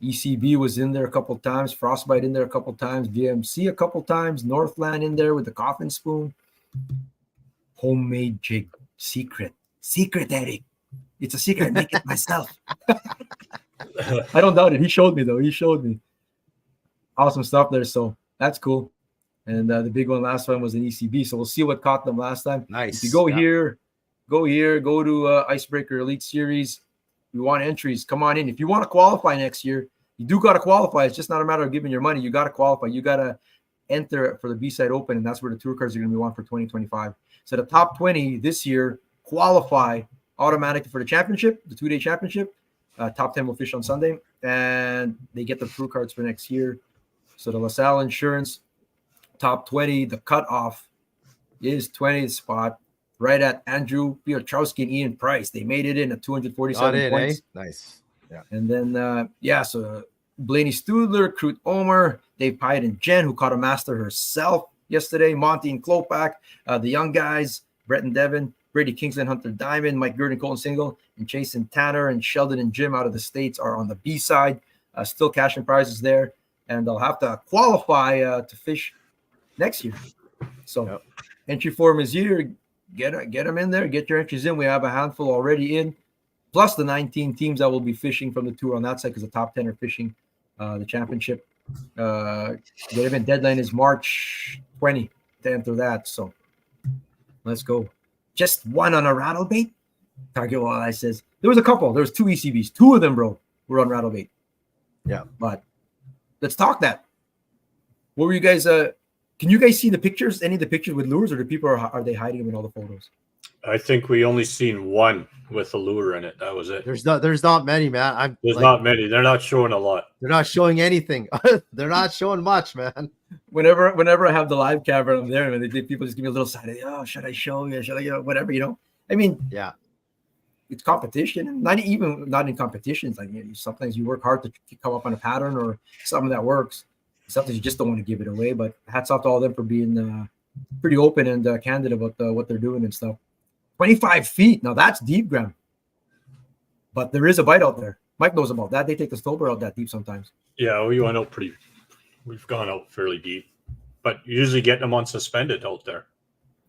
ECB was in there a couple times. Frostbite in there a couple times. VMC a couple times. Northland in there with the coffin spoon. Homemade jig. Secret, Eric. It's a secret. I make it myself. I don't doubt it. He showed me, though. Awesome stuff there. So that's cool. And the big one, last one was an ECB. So we'll see what caught them last time. Nice. If you go here, go to Icebreaker Elite Series. We want entries. Come on in. If you want to qualify next year, you do got to qualify. It's just not a matter of giving your money. You got to qualify. You got to enter for the B-Side Open, and that's where the tour cards are going to be on for 2025. So the top 20 this year qualify automatically for the championship, the 2-day championship. Top 10 will fish on Sunday, and they get the tour cards for next year. So the LaSalle Insurance top 20, the cutoff is 20th spot, right at Andrew Piotrowski and Ian Price. They made it in at 247 points. Eh? Nice. Yeah. And then, so Blaney Studler, Crute Omer, Dave Pyatt and Jen, who caught a master herself yesterday, Monty and Klopak, the young guys, Brett and Devin, Brady Kingston, Hunter Diamond, Mike Gurdon, Colton Single, and Chase and Tanner, and Sheldon and Jim out of the States are on the B side. Still cashing prizes there. And they'll have to qualify to fish next year. So entry form is here. Get them in there. Get your entries in. We have a handful already in, plus the 19 teams that will be fishing from the tour on that side because the top 10 are fishing the championship. Get them in. Deadline is March 20 to enter that. So let's go. Just one on a rattlebait. Target Walleye says there was a couple. There was 2 ECBs. 2 of them, bro, were on rattlebait. Yeah, but let's talk that. What were you guys? Can you guys see the pictures? Any of the pictures with lures, or do people are they hiding them in all the photos? I think we only seen one with a lure in it. That was it. There's not many, man. There's not many. They're not showing a lot. They're not showing anything. They're not showing much, man. Whenever I have the live camera, I'm there, and people just give me a little side. Oh, should I show you? Should I? Whatever, I mean, yeah. It's competition. Not in competitions. Like sometimes you work hard to come up on a pattern or something that works. Sometimes you just don't want to give it away. But hats off to all of them for being pretty open and candid about what they're doing and stuff. 25 feet. Now that's deep, Graham. But there is a bite out there. Mike knows about that. They take the stobber out that deep sometimes. Yeah, we went out we've gone out fairly deep. But usually getting them on suspended out there.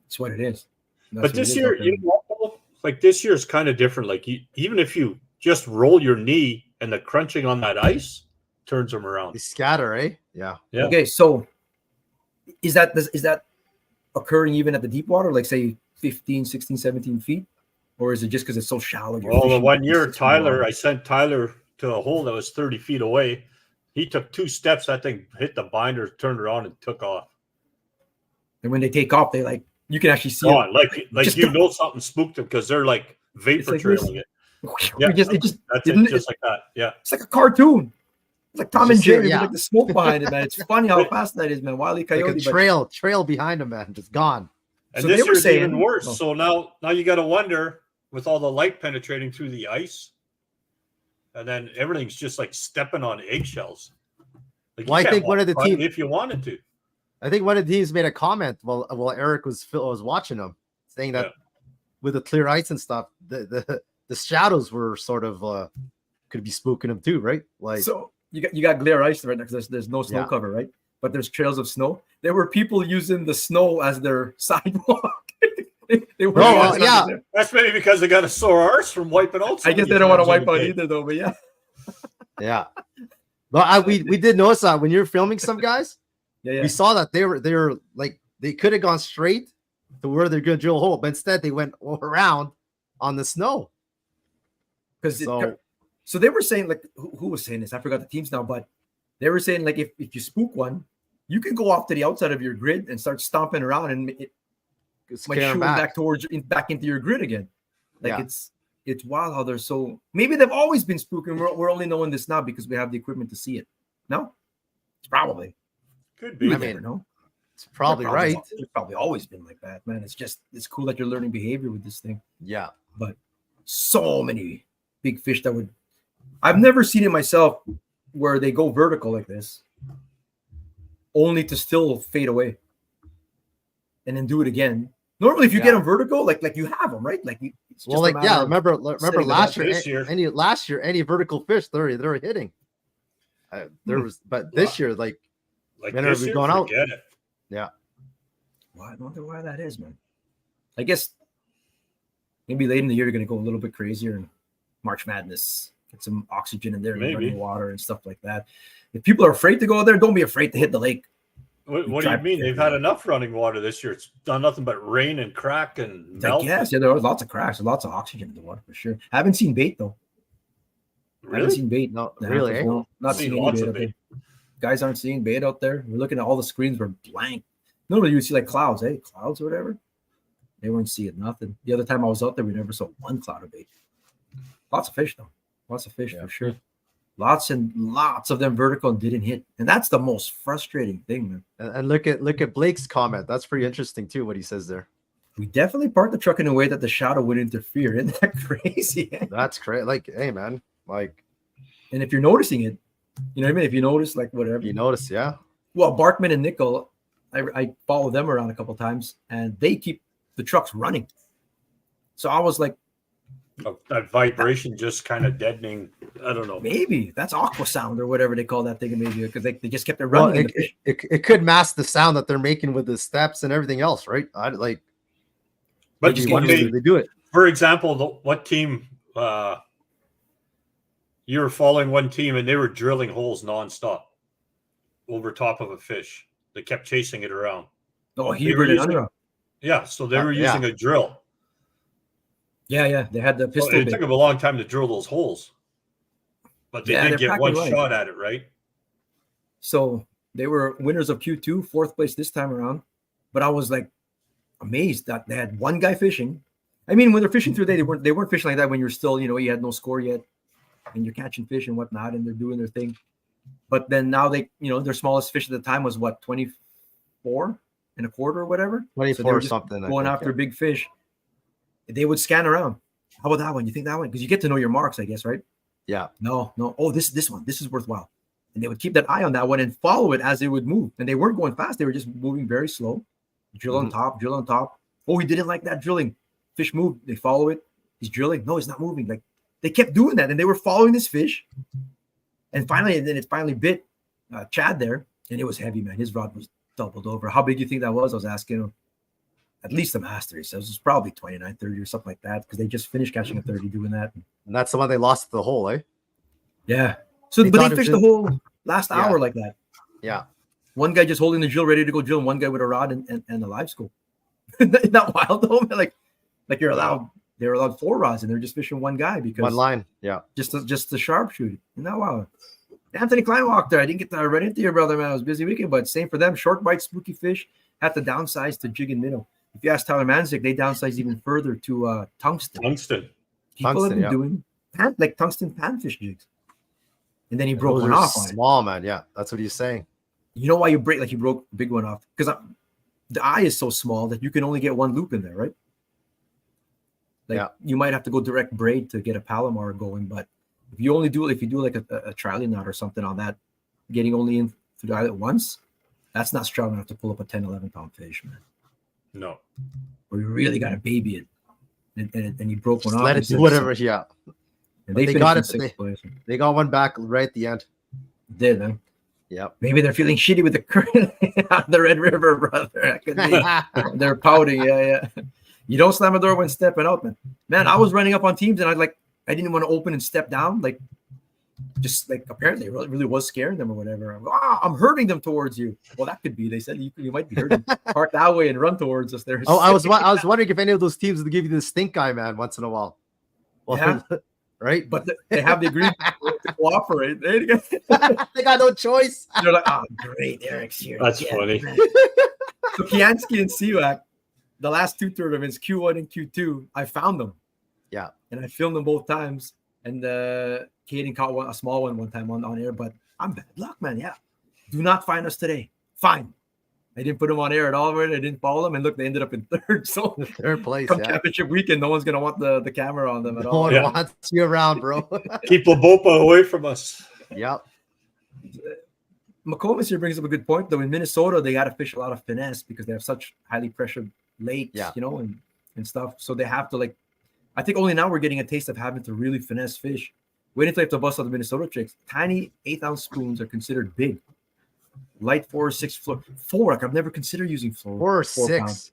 That's what it is. That's But what it this is year, out there. you know, what, like this year is kind of different. Like even if you just roll your knee and the crunching on that ice turns them They around. scatter, eh? Yeah. Yeah. Okay, so is that occurring even at the deep water, like say 15, 16, 17 feet? Or is it just because it's so shallow? You're Well, the fishing one year, 6 feet water? Tyler, I sent Tyler to a hole that was 30 feet away. He took 2 steps. That thing hit the binder, turned around, and took off. And when they take off, they like you can actually see Gone. it. Like Just you know something spooked them because they're like vapor like this. trailing it. Yeah, Yeah, just that's it, it, just like that. Yeah. it's like a cartoon. It's like Tom You and see it, Jerry yeah. with like the smoke behind it, man. It's funny how fast that is, man. Wile E. Like Coyote. a trail behind him, man, just gone. And So this they were year's saying- even worse. oh. So now you got to wonder with all the light penetrating through the ice, and then everything's just like stepping on eggshells. Like Well, you I can't think one of the walk by it team- if you wanted to. I think one of the teams made a comment while Eric was watching him, saying that with the clear ice and stuff, the shadows were sort of could be spooking him too, right? Like So you got glare ice right now because there's no snow Yeah. cover, right? But there's trails of snow. There were people using the snow as their sidewalk. they were No, walking yeah. under there. That's maybe because they got a sore arse from wiping out. I guess they don't want to wipe out either, though. But yeah, yeah. But we did notice that when you're filming some guys, yeah. we saw that they were like they could have gone straight to where they're gonna drill a hole, but instead they went around on the snow. Because So so they were saying, like, who was saying this? I forgot the teams now, but they were saying, like, if you spook one, you can go off to the outside of your grid and start stomping around and it might scare 'em shoot back. back into your grid again. Like Yeah. it's wild how they're so. Maybe they've always been spooking. We're only knowing this now because we have the equipment to see it. No, it's probably. Could be. You I never mean, know. It's probably right. It's probably always been like that, man. It's cool that you're learning behavior with this thing. Yeah. But so many big fish that would. I've never seen it myself where they go vertical like this, only to still fade away, and then do it again. Normally, if you get Yeah. them vertical, like you have them, right? Like it's Well, just a like matter of remember setting last it year, up. This year. any vertical fish they're hitting. There was, but this year, like Like whenever this we're year, going out- forget it. Well, I wonder why that is, man. I guess maybe late in the year you're going to go a little bit crazier and March Madness, get some oxygen in there, and Maybe. running water and stuff like that. If people are afraid to go there, don't be afraid to hit the lake. What do you mean? They've had enough running water this year. It's done nothing but rain and crack and melt. I guess, yeah, there was lots of cracks and lots of oxygen in the water for sure. I haven't seen bait though. I haven't Really? seen bait. No, No, really, eh? no, not Seen seeing any lots bait of out there. bait. Guys aren't seeing bait out there. We're looking at all the screens were blank. Normally you would see like clouds, clouds or whatever. They weren't seeing nothing. The other time I was out there, we never saw one cloud of bait. Lots of fish though. Lots of fish for sure. Lots and lots of them vertical and didn't hit. And that's the most frustrating thing, man. and look at Blake's comment. That's pretty interesting too. What he says there. We definitely parked the truck in a way that the shadow would interfere. Isn't that crazy? That's great. Like, hey man, like And if you're noticing it, you know what I mean? If you notice, like whatever. you notice, yeah. Well, Barkman and Nickel, I follow them around a couple times and they keep the trucks running. So I was like, That vibration just kind of deadening. I don't know. maybe that's aqua sound or whatever they call that thing, maybe because they just kept it Well, running. and the fish- it could mask the sound that they're making with the steps and everything else, right? I like. But just maybe one get way used they do it. for example, what team you were following one team and they were drilling holes nonstop over top of a fish. They kept chasing it around. Oh, They were Hebert and using- Unra. Yeah, so they were Yeah. using a drill. Yeah. They had the So pistol it bait. took them a long time to drill those holes. But they Yeah, did they're get packing one light. shot at it, right? So they were winners of Q2, fourth place this time around. But I was like amazed that they had one guy fishing. I mean, when they're fishing through the day, they weren't fishing like that when you're still, you had no score yet and you're catching fish and whatnot, and they're doing their thing. But then now their smallest fish at the time was what, 24 and a quarter or whatever. 24 they were or just something. I going think, after big fish. They would scan around. How about that one? You think that one? Because you get to know your marks, I guess, right? yeah. No. Oh, this one. This is worthwhile. And they would keep that eye on that one and follow it as it would move. And they weren't going fast. They were just moving very slow. Drill on top, drill on top. Oh, he didn't like that drilling. Fish moved. They follow it. He's drilling. No, he's not moving. Like they kept doing that. And they were following this fish. And then it finally bit Chad there. And it was heavy, man. His rod was doubled over. How big do you think that was? I was asking him. at least the master. He says it was probably 29, 30 or something like that because they just finished catching a 30 doing that. And that's the one they lost the hole, eh? Yeah. So, They but thought they it fished was the whole last Yeah. hour like that. Yeah. One guy just holding the drill, ready to go drill, and one guy with a rod and a live scope. Isn't that wild though? Man? Like they're allowed 4 rods, and they're just fishing one guy because One line. Yeah. just the sharpshooter. Isn't that wild? Anthony Klein walked there. I didn't get to run into your brother, man. It was a busy weekend, but same for them. Short bite, spooky fish. Had to downsize to jig and minnow. If you ask Tyler Manzik, they downsized even further to tungsten. People have been doing tungsten panfish jigs. And then he broke Those one are off on it. small, man. Yeah, that's what he's saying. You know why you break? Like he broke a big one off because the eye is so small that you can only get one loop in there, right? You might have to go direct braid to get a Palomar going, but if you do like a trolley knot or something on that, getting only in through the eyelet once, that's not strong enough to pull up a 10, 11 pound fish, man. No. Or you really got to baby it, and he broke one off. Let it do whatever. Yeah. And they got it. Sixth place. They got one back right at the end. Did man. Yep. Maybe they're feeling shitty with the current on the Red River, brother. That could be. They're pouting. Yeah. You don't slam a door when stepping out, man. Man, I was running up on teams and I didn't want to open and step down. Apparently it really was scaring them or whatever. I'm hurting them towards you. Well, that could be. They said you might be hurting. Park that way and run towards us. There. Oh, I was wondering if any of those teams would give you the stink eye, man, once in a while. Well, yeah. Right? But they have the agreement to cooperate. They got no choice. They're like, oh, great, Eric's here. That's funny. So Kiansky and Siwak, the last 2 tournaments, Q1 and Q2, I found them. Yeah. And I filmed them both times. And Caden caught a small one time on air, but I'm bad luck, man. Yeah. Do not find us today. Fine. I didn't put them on air at all. I didn't follow them. And look, they ended up in 3rd. So third place. Championship weekend, no one's going to want the camera on them at all. No one wants you around, bro. Keep Labopa away from us. Yep. McComas here brings up a good point, though. In Minnesota, they got to fish a lot of finesse because they have such highly pressured lakes, and stuff. So they have to, I think only now we're getting a taste of having to really finesse fish. Wait until you have to bust out the Minnesota tricks. Tiny 8-ounce spoons are considered big. Light 4 or 6 floor. 4, I've never considered using 4. 4 or 6. Pounds.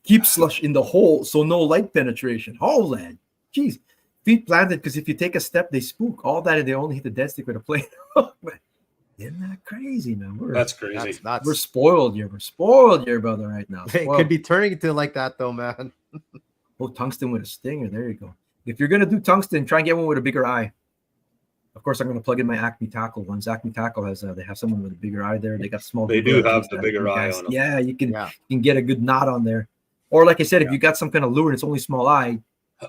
Keep slush in the hole, so no light penetration. Oh, lad. Jeez. Feet planted, because if you take a step, they spook. All that, and they only hit the dead stick with a plane. Isn't that crazy, man? That's crazy. We're spoiled here. We're spoiled here, brother, right now. It could be turning into like that, though, man. Tungsten with a stinger. There you go. If you're going to do tungsten, try and get one with a bigger eye. Of course, I'm going to plug in my Acme Tackle ones. Acme Tackle has they have someone with a bigger eye there. They got small. They do have the bigger eye on them. Yeah, you can get a good knot on there. Or like I said, if you got some kind of lure and it's only small eye,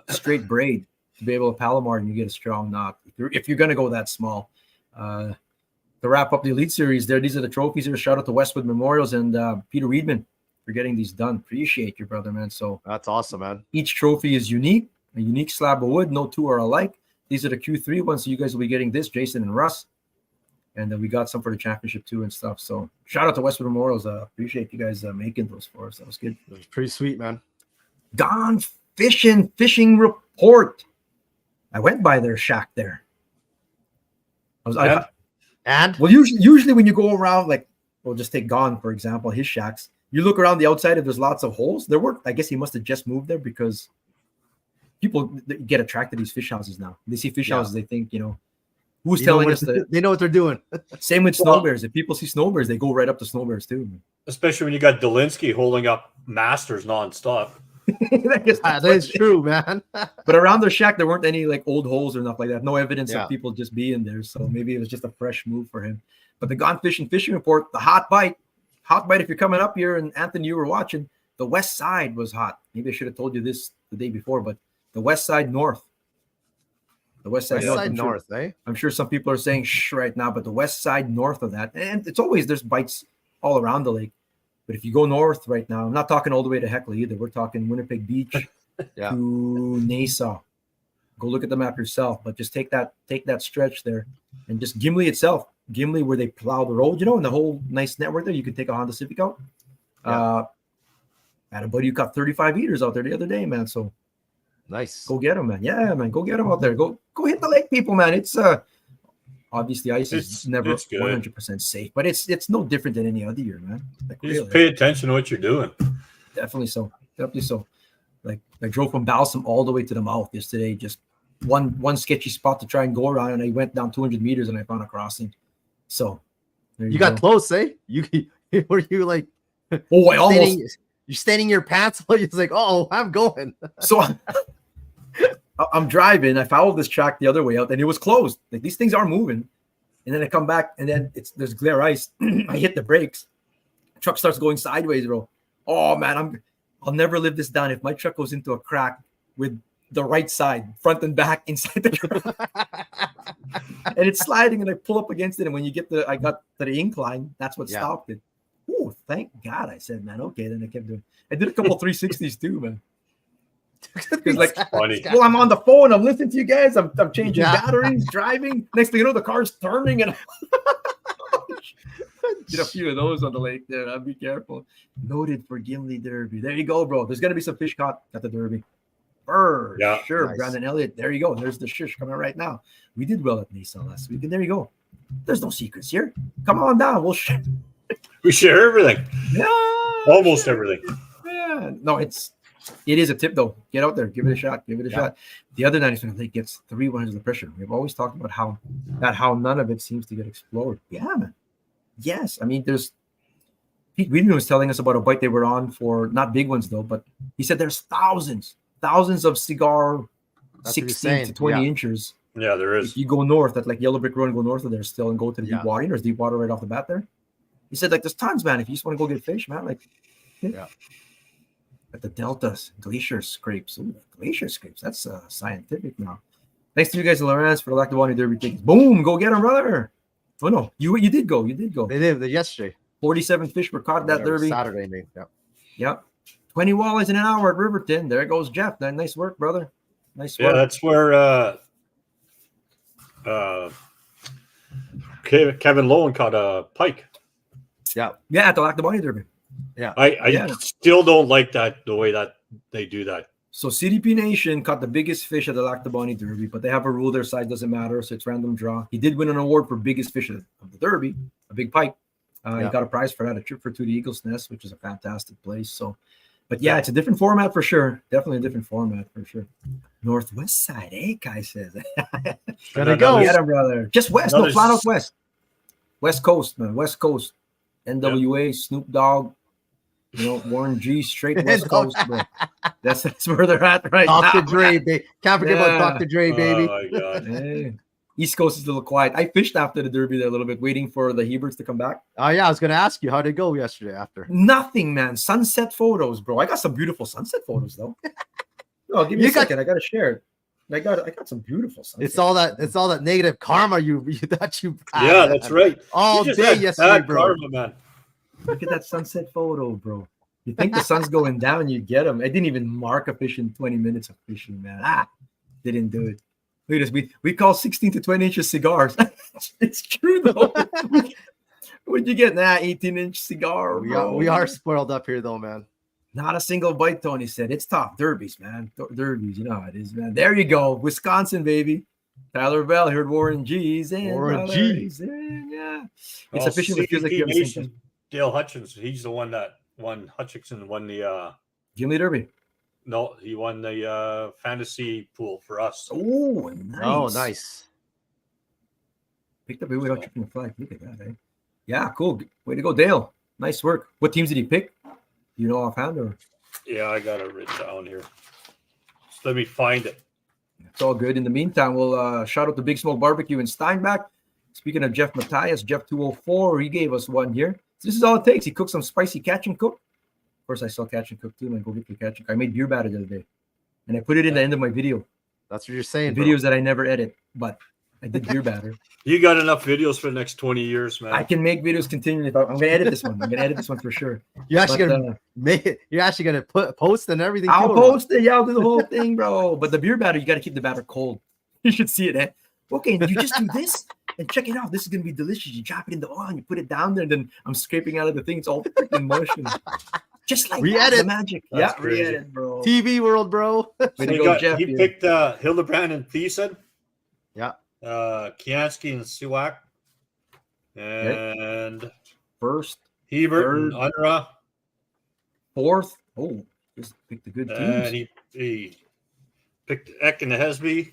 straight braid to be able to Palomar and you get a strong knot. If you're going to go that small. To wrap up the Elite Series there, these are the trophies here. Shout out to Westwood Memorials and Peter Reedman for getting these done. Appreciate you, brother, man. So that's awesome, man. Each trophy is unique, a unique slab of wood. No 2 are alike. These are the Q3 ones, so you guys will be getting this, Jason and Russ. And we got some for the championship too and stuff. So shout out to Westwood Memorials. Appreciate you guys making those for us. That was good. It was pretty sweet, man. Gone fishing report. I went by their shack there. Well, usually when you go around, we'll just take Gone, for example, his shacks. You look around the outside, if there's lots of holes. There weren't. I guess he must have just moved there because people get attracted to these fish houses now. They see fish houses, they think, who's telling us that they know what they're doing. Same with snow bears. If people see snow bears, they go right up to snow bears too. Especially when you got Dolinsky holding up Masters nonstop. That is true, man. But around their shack, there weren't any old holes or nothing like that. No evidence of people just being there. So maybe it was just a fresh move for him. But the Gone fishing report, the hot bite. If you're coming up here, and Anthony, you were watching, the west side was hot. Maybe I should have told you this the day before, but the west side north. The west side north. I'm sure some people are saying shh right now, but the west side north of that, and it's always there's bites all around the lake. But if you go north right now, I'm not talking all the way to Hecla either. We're talking Winnipeg Beach to Nassau. Go look at the map yourself, but just take that stretch there, and just Gimli itself. Gimli, where they plow the road, and the whole nice network there. You can take a Honda Civic out. I had a buddy who caught 35 meters out there the other day, man. So nice. Go get them, man. Yeah, man. Go get them out there. Go hit the lake, people, man. It's obviously ice is never 100% safe, but it's no different than any other year, man. You just pay attention to what you're doing. Definitely so. Definitely so. Like I drove from Balsam all the way to the mouth yesterday. Just one sketchy spot to try and go around, and I went down 200 meters and I found a crossing. So there You got close, eh? You were you like? Oh, I almost. You're standing in your pants while you're like, oh, I'm going. So I'm driving. I followed this track the other way out, and it was closed. Like these things are moving. And then I come back, and then there's glare ice. I hit the brakes. Truck starts going sideways, bro. Oh man, I'll never live this down if my truck goes into a crack with the right side, front and back, inside the truck. And it's sliding, and I pull up against it. And when I got to the incline, that's what stopped it. Oh, thank God! I said, man, okay. Then I kept doing. I did a couple 360s too, man. Because like, well, I'm on the phone. I'm listening to you guys. I'm changing batteries, driving. Next thing you know, the car's turning, and did a few of those on the lake there. I'll be careful. Noted for Gimli Derby. There you go, bro. There's gonna be some fish caught at the Derby. For sure. Nice. Brandon Elliott. There you go. There's the shish coming right now. We did well at Nissan last week, and there you go. There's no secrets here. Come on down. We share everything. Yeah. Almost everything. Yeah. No, it is a tip though. Get out there, give it a shot, shot. The other 90% lake gets 3 100 of pressure. We've always talked about how none of it seems to get explored. Yeah, man. Yes, I mean Pete Weedman was telling us about a bite they were on for not big ones though, but he said there's thousands of cigar 16 to 20 inches. Yeah, there is. If you go north at like Yellow Brick Road and go north of there still and go to the deep water, there's deep water right off the bat there. He said like there's tons, man. If you just want to go get fish, man, like at the deltas, glacier scrapes. Ooh, glacier scrapes. That's scientific now. Thanks to you guys, Lawrence, for the Lactabani Derby tickets. Boom, go get them, brother. Oh no, you did go. You did go. They did yesterday. 47 fish were caught that Derby. Saturday, mate. Yep. 20 walleyes in an hour at Riverton. There goes Jeff. Nice work, brother. Nice work. Yeah, that's where Kevin Lowen caught a pike. Yeah, at the Lactabani Derby. Yeah. I still don't like the way that they do that. So CDP Nation caught the biggest fish at the Lactabani Derby, but they have a rule their size doesn't matter, so it's random draw. He did win an award for biggest fish of the Derby, a big pike. He got a prize for that, a trip for two to Eagle's Nest, which is a fantastic place. So, but yeah, it's a different format for sure. Definitely a different format for sure. Northwest side, Kai says. Gotta go. Get him, brother. Just west, no, flat out west. West Coast, man. West Coast. NWA, Snoop Dogg, Warren G, straight West Coast, bro. That's where they're at right now. Dr. Dre, can't forget about Dr. Dre, baby. Oh my God. Hey. East Coast is a little quiet. I fished after the Derby there a little bit, waiting for the Heberts to come back. Oh yeah, I was gonna ask you how did it go yesterday after. Nothing, man. Sunset photos, bro. I got some beautiful sunset photos though. Oh, give me a second. I gotta share it. I got some beautiful sunset. It's all that negative karma you that you had. Yeah, that's right. All day yesterday, bro. Karma, man. Look at that sunset photo, bro. You think the sun's going down, you get them. I didn't even mark a fish in 20 minutes of fishing, man. Didn't do it. Look at this. We call 16 to 20 inches cigars. It's true, though. What'd you get? 18-inch cigar, bro. We are spoiled up here, though, man. Not a single bite, Tony said. It's tough. Derbies, man. Derbies, you know how it is, man. There you go. Wisconsin, baby. Tyler Bell heard Warren G. He's in. Warren G. He's in, yeah. It's a fishing that feels like you're on the same time. Dale Hutchinson, he's the one that won. Hutchinson won the Gimli Derby. No, he won the fantasy pool for us. Oh, nice. Oh, nice. Picked up without chipping the flag. Look at that, eh? Yeah, cool. Way to go, Dale. Nice work. What teams did he pick? Do you know offhand or? Yeah, I got it written down here. Just let me find it. It's all good. In the meantime, we'll shout out to Big Smoke Barbecue in Steinbach. Speaking of Jeff Matthias, Jeff 204, he gave us one here. So this is all it takes. He cooked some spicy catch and cook. Of course, I saw catch and cook too. I go get the catch and cook. I made beer batter the other day, and I put it in the end of my video. That's what you're saying. Videos that I never edit, but I did beer batter. You got enough videos for the next 20 years, man. I can make videos continually. I'm going to edit this one. I'm going to edit this one for sure. You're actually going to make it. You're actually going to post and everything. I'll post it. Yeah, I'll do the whole thing, bro. But the beer batter, you got to keep the batter cold. You should see it. Eh? Okay, you just do this and check it out. This is going to be delicious. You drop it in the oil and you put it down there, and then I'm scraping out of the thing. It's all freaking motion. Just like that, the magic. That's yeah, crazy. re-edit, bro. TV world, bro. He picked Hildebrand and Thiessen. Yeah. Kiansky and Siwak. And first, Hebert third, and Unra. fourth. Oh, just picked the good And teams. he picked Eck and the Hesby.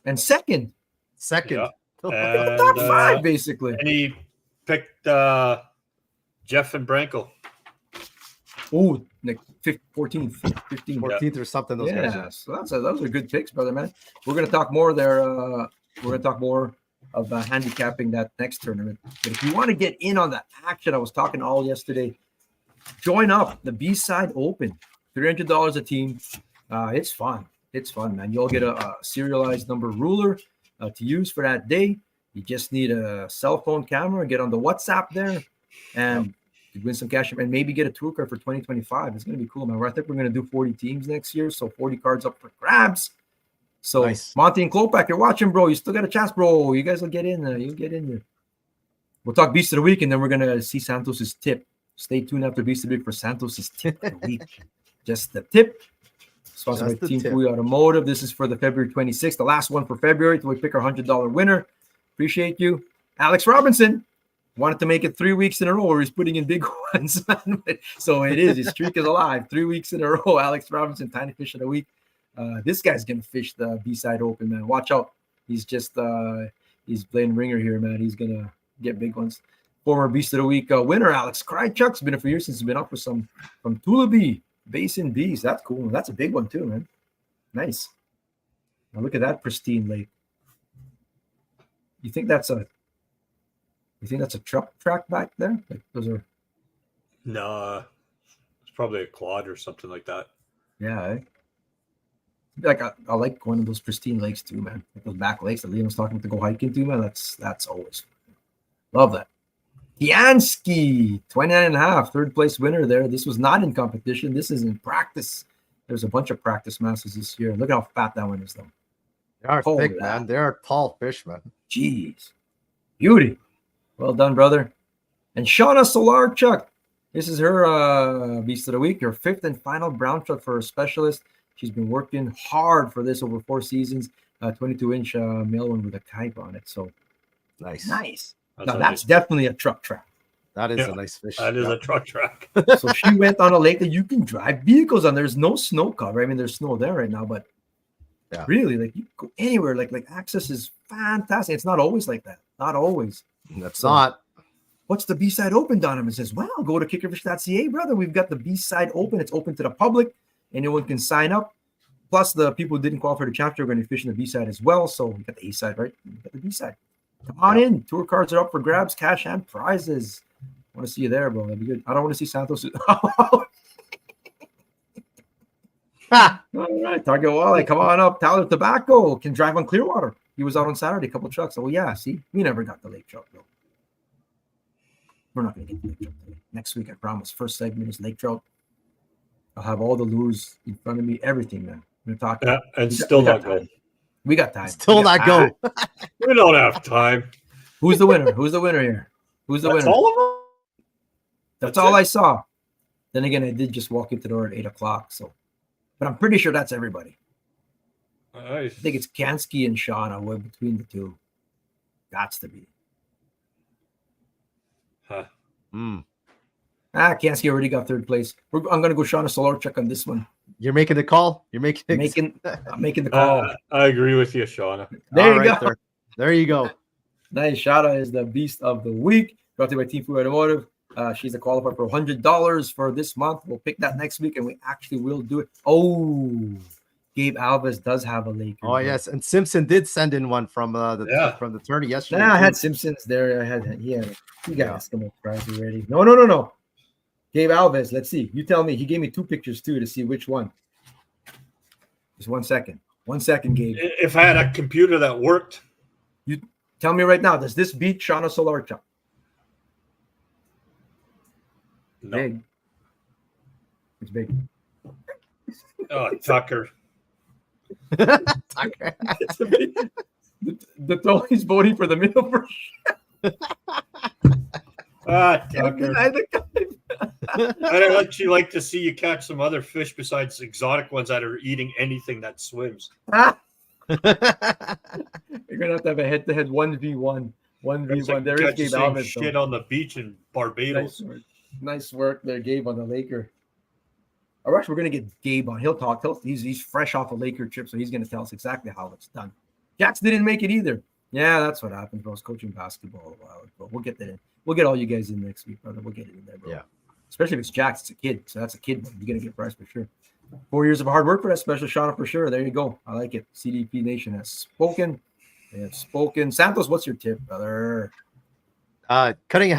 And second, Second. Yeah. top And, five, basically. and he picked Jeff and Branko. Oh, like 14th, 15th. 14th or something. Those guys. Yeah, so those are good picks, brother, man. We're going to talk more there. We're going to talk more of handicapping that next tournament. But if you want to get in on the action, I was talking all yesterday, join up the B-Side Open, $300 a team. It's fun. It's fun, man. You'll get a serialized number ruler to use for that day. You just need a cell phone camera, get on the WhatsApp there, and you win some cash and maybe get a tour card for 2025. It's going to be cool, man. I think we're going to do 40 teams next year, so 40 cards up for grabs. So Nice. Monty and Klopak, you're watching, bro. You still got a chance, bro. You guys will get in there. You'll get in there. We'll talk Beast of the Week, and then we're going to see Santos's tip. Stay tuned after Beast of the Week for Santos's tip of the week. Just the tip. Sponsored Just by the Team tip. Fui Automotive. This is for the February 26th, the last one for February, till we pick our $100 winner. Appreciate you. Alex Robinson wanted to make it 3 weeks in a row where he's putting in big ones. So it is. His streak is alive. 3 weeks in a row. Alex Robinson, Tiny Fish of the Week. This guy's going to fish the B-Side Open, man. Watch out. He's just he's playing ringer here, man. He's going to get big ones. Former Beast of the Week winner, Alex Krychuk's been a few years since he's been up for some from Toledo Basin Bees. That's cool. That's a big one too, man. Nice. Now look at that pristine lake. You think that's a truck track back there? Like those are No, it's probably a quad or something like that. yeah. Like I like going to those pristine lakes too, man. Like those back lakes that Liam was talking about to go hiking to, man. That's always love that. Yansky, 29.5, third place winner there. This was not in competition. This is in practice. There's a bunch of practice masses this year. Look how fat that one is, though. They are Holy thick, that. man. They are tall fish, man. Jeez. Beauty. Well done, brother. And Shauna Solarchuk. This is her Beast of the Week, her fifth and final brown trout for her specialist. She's been working hard for this over 4 seasons. 22-inch male one with a type on it. So Nice. nice. That's Now, a that's nice- definitely a truck track. That is Yeah, a nice fish. That is Yeah. a truck track. So she went on a lake that you can drive vehicles on. There's no snow cover. I mean, there's snow there right now, but Yeah. really, like you can go anywhere. Like access is fantastic. It's not always like that. Not always. That's not. What's the B-Side Open? Donovan says, well, go to kickerfish.ca, brother. We've got the B-Side Open. It's open to the public. Anyone can sign up. Plus, the people who didn't qualify for the chapter are going to fish in the B-Side as well. So we got the A-side, right? We got the B-Side. Come on in. Tour cards are up for grabs, cash, and prizes. I want to see you there, bro. That'd be good. I don't want to see Santos. Ha! All right, Target Wally, come on up. Tyler Tobacco can drive on Clearwater. He was out on Saturday, a couple trucks. Oh, yeah, see, we never got the lake trout, though. We're not going to get the lake trout today. Next week, I promise. First segment is lake trout. I'll have all the lures in front of me, everything, man. We're talking. Yeah, and We got- still we got not time. good. We got time. Still We got not go. time. We don't have time. Who's the winner? Who's the winner here? Who's the That's winner? all of them? That's That's all it? I saw. Then again, I did just walk into the door at 8 o'clock. So, but I'm pretty sure that's everybody. I think it's Kansky and Shauna. We're between the two. That's to be. Huh. Mm. Kansky already got third place. I'm going to go Shauna Solarchuk on this one. You're making the call. You're making. I'm making the call. I agree with you, Shauna. There All you right, go. There you go. Nice. Shauna is the Beast of the Week. Brought to you by Team Fui Automotive. She's a qualifier for $100 for this month. We'll pick that next week, and we actually will do it. Oh, Gabe Alves does have a Laker. Oh yes, and Simpson did send in one from the tourney yesterday. Yeah, I had too. Simpsons there. You got Eskimo prize already. No. Gabe Alves. Let's see. You tell me. He gave me 2 pictures too to see which one. Just 1 second. 1 second, Gabe. If I had a computer that worked, Tell me right now. Does this beat Shauna Solarchuk? no. Big. It's big. Oh, Tucker. Tucker. The Tony's voting for the middle version. Tucker. I'd actually like to see you catch some other fish besides exotic ones that are eating anything that swims. You're gonna have a head-to-head 1v1. 1v1. There is Catch the Gabe same Alves. shit though. on the beach in Barbados. Nice work there, Gabe, on the Laker. Or actually, we're gonna get Gabe on. He'll talk. He's fresh off a Laker trip, so he's gonna tell us exactly how it's done. Jax didn't make it either. Yeah, that's what happened. I was coaching basketball a while ago. We'll get that in. We'll get all you guys in next week, brother. We'll get it in there, bro. Yeah. Especially if it's Jax, it's a kid. So that's a kid one. You're gonna get price for sure. 4 years of hard work for that special Shauna for sure. There you go. I like it. CDP Nation has spoken. They have spoken. Santos, what's your tip, brother? Cutting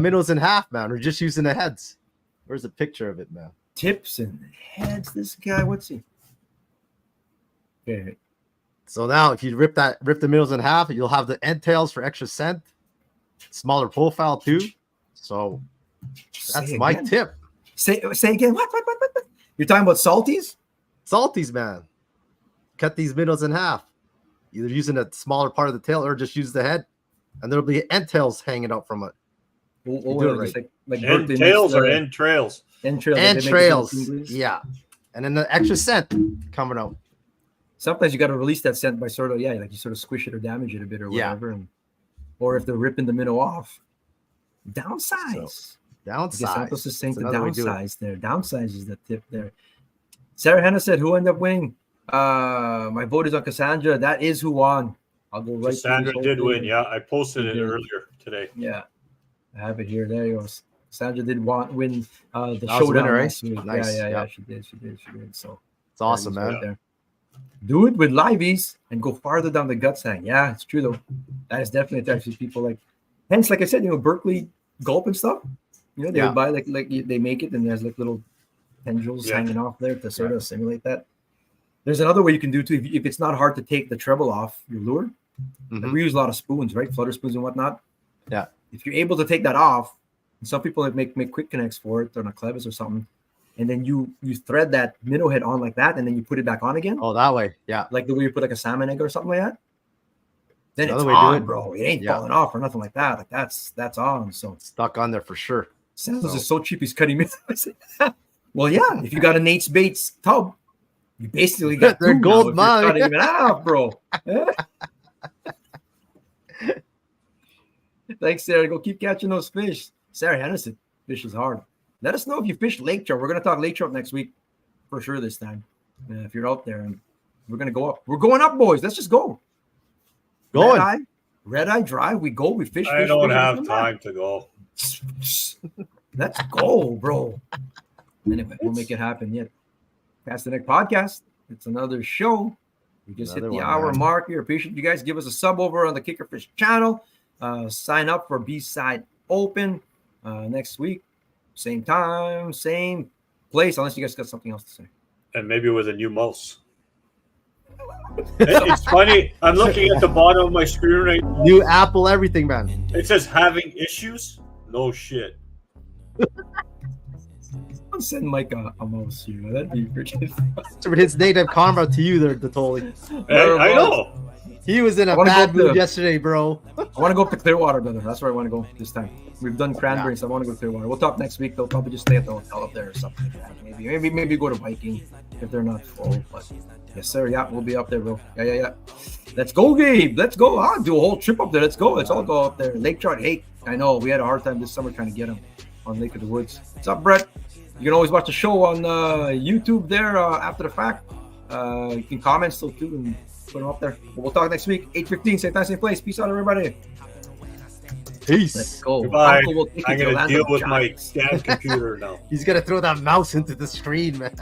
minnows in half, man. We're just using the heads. Where's the picture of it, man? Tips and heads. This guy, what's he? Okay. So now, if you rip the minnows in half, you'll have the end tails for extra scent, smaller profile too. So that's my tip. Say again. What? You're talking about salties? Salties, man. Cut these minnows in half. Either using a smaller part of the tail or just use the head, and there'll be end tails hanging out from it. Like end tails or end trails? End trails. End trails. Yeah. And then the extra scent coming out. Sometimes you got to release that scent by sort of, like you sort of squish it or damage it a bit or whatever. Or if they're ripping the minnow off, downsize. Downsize. Santos is saying to downsize there. Downsize is the tip there. Sarah Hannah said, who ended up winning? My vote is on Cassandra. That is who won. I'll go right. Cassandra did win. Yeah, I posted it earlier today. Yeah, I have it here. There you go. Cassandra did win the that showdown winner, last week. Nice. Yeah. She did. So it's awesome, man. Right there. Do it with liveys and go farther down the gut hang. Yeah, it's true though. That is definitely actually people like. Hence, like I said, Berkeley gulp and stuff. They would buy like they make it and there's like little tendrils hanging off there to sort of simulate that. There's another way you can do too. If it's not hard to take the treble off your lure, like we use a lot of spoons, right? Flutter spoons and whatnot. Yeah. If you're able to take that off, and some people make quick connects for it on a clevis or something, and then you thread that minnow head on like that, and then you put it back on again. Oh, that way, yeah. Like the way you put like a salmon egg or something like that. Then it's way on, bro. It ain't falling off or nothing like that. Like that's on. So stuck on there for sure. Santos is so cheap. He's cutting me. Well, yeah. If you got a Nate's Baits tub, you basically got they're gold mine. Cutting it off, bro. Thanks, Sarah. Go keep catching those fish. Sarah Hennessy, fish is hard. Let us know if you fish lake trout. We're gonna talk lake trout next week for sure. This time, if you're out there, and we're gonna go up. We're going up, boys. Let's just go. Going. Red eye drive. We go. We fish. I don't have time to go. Let's go, bro. Anyway, we'll make it happen. Yet, Past the Neck Podcast. It's another show. We just hit the hour mark here. Appreciate you guys. Give us a sub over on the Kickerfish channel. Sign up for B-Side Open next week. Same time, same place. Unless you guys got something else to say. And maybe with a new mouse. It's funny. I'm looking at the bottom of my screen right now. New Apple, everything, man. It says having issues. No shit. I'll send Mike a mouse here. That'd be freaking fun. His native karma to you there, Totally. I know. He was in a bad mood yesterday, bro. I want to go up to Clearwater, brother. That's where I want to go this time. We've done Cranberry, so I want to go to Clearwater. We'll talk next week. They'll probably just stay at the hotel up there or something like that. Maybe go to Viking if they're not full. But yes, sir. Yeah, we'll be up there, bro. Yeah. Let's go, Gabe. Let's go. I'll do a whole trip up there. Let's go. Let's all go up there. Lake Trout. Hey, I know we had a hard time this summer trying to get them on Lake of the Woods. What's up, Brett? You can always watch the show on YouTube there after the fact. You can comment still too and put them up there. But we'll talk next week. 8:15, same time, same place. Peace out, everybody. Peace. Let's go. Goodbye. I'm going to deal with my scan computer now. He's going to throw that mouse into the screen, man.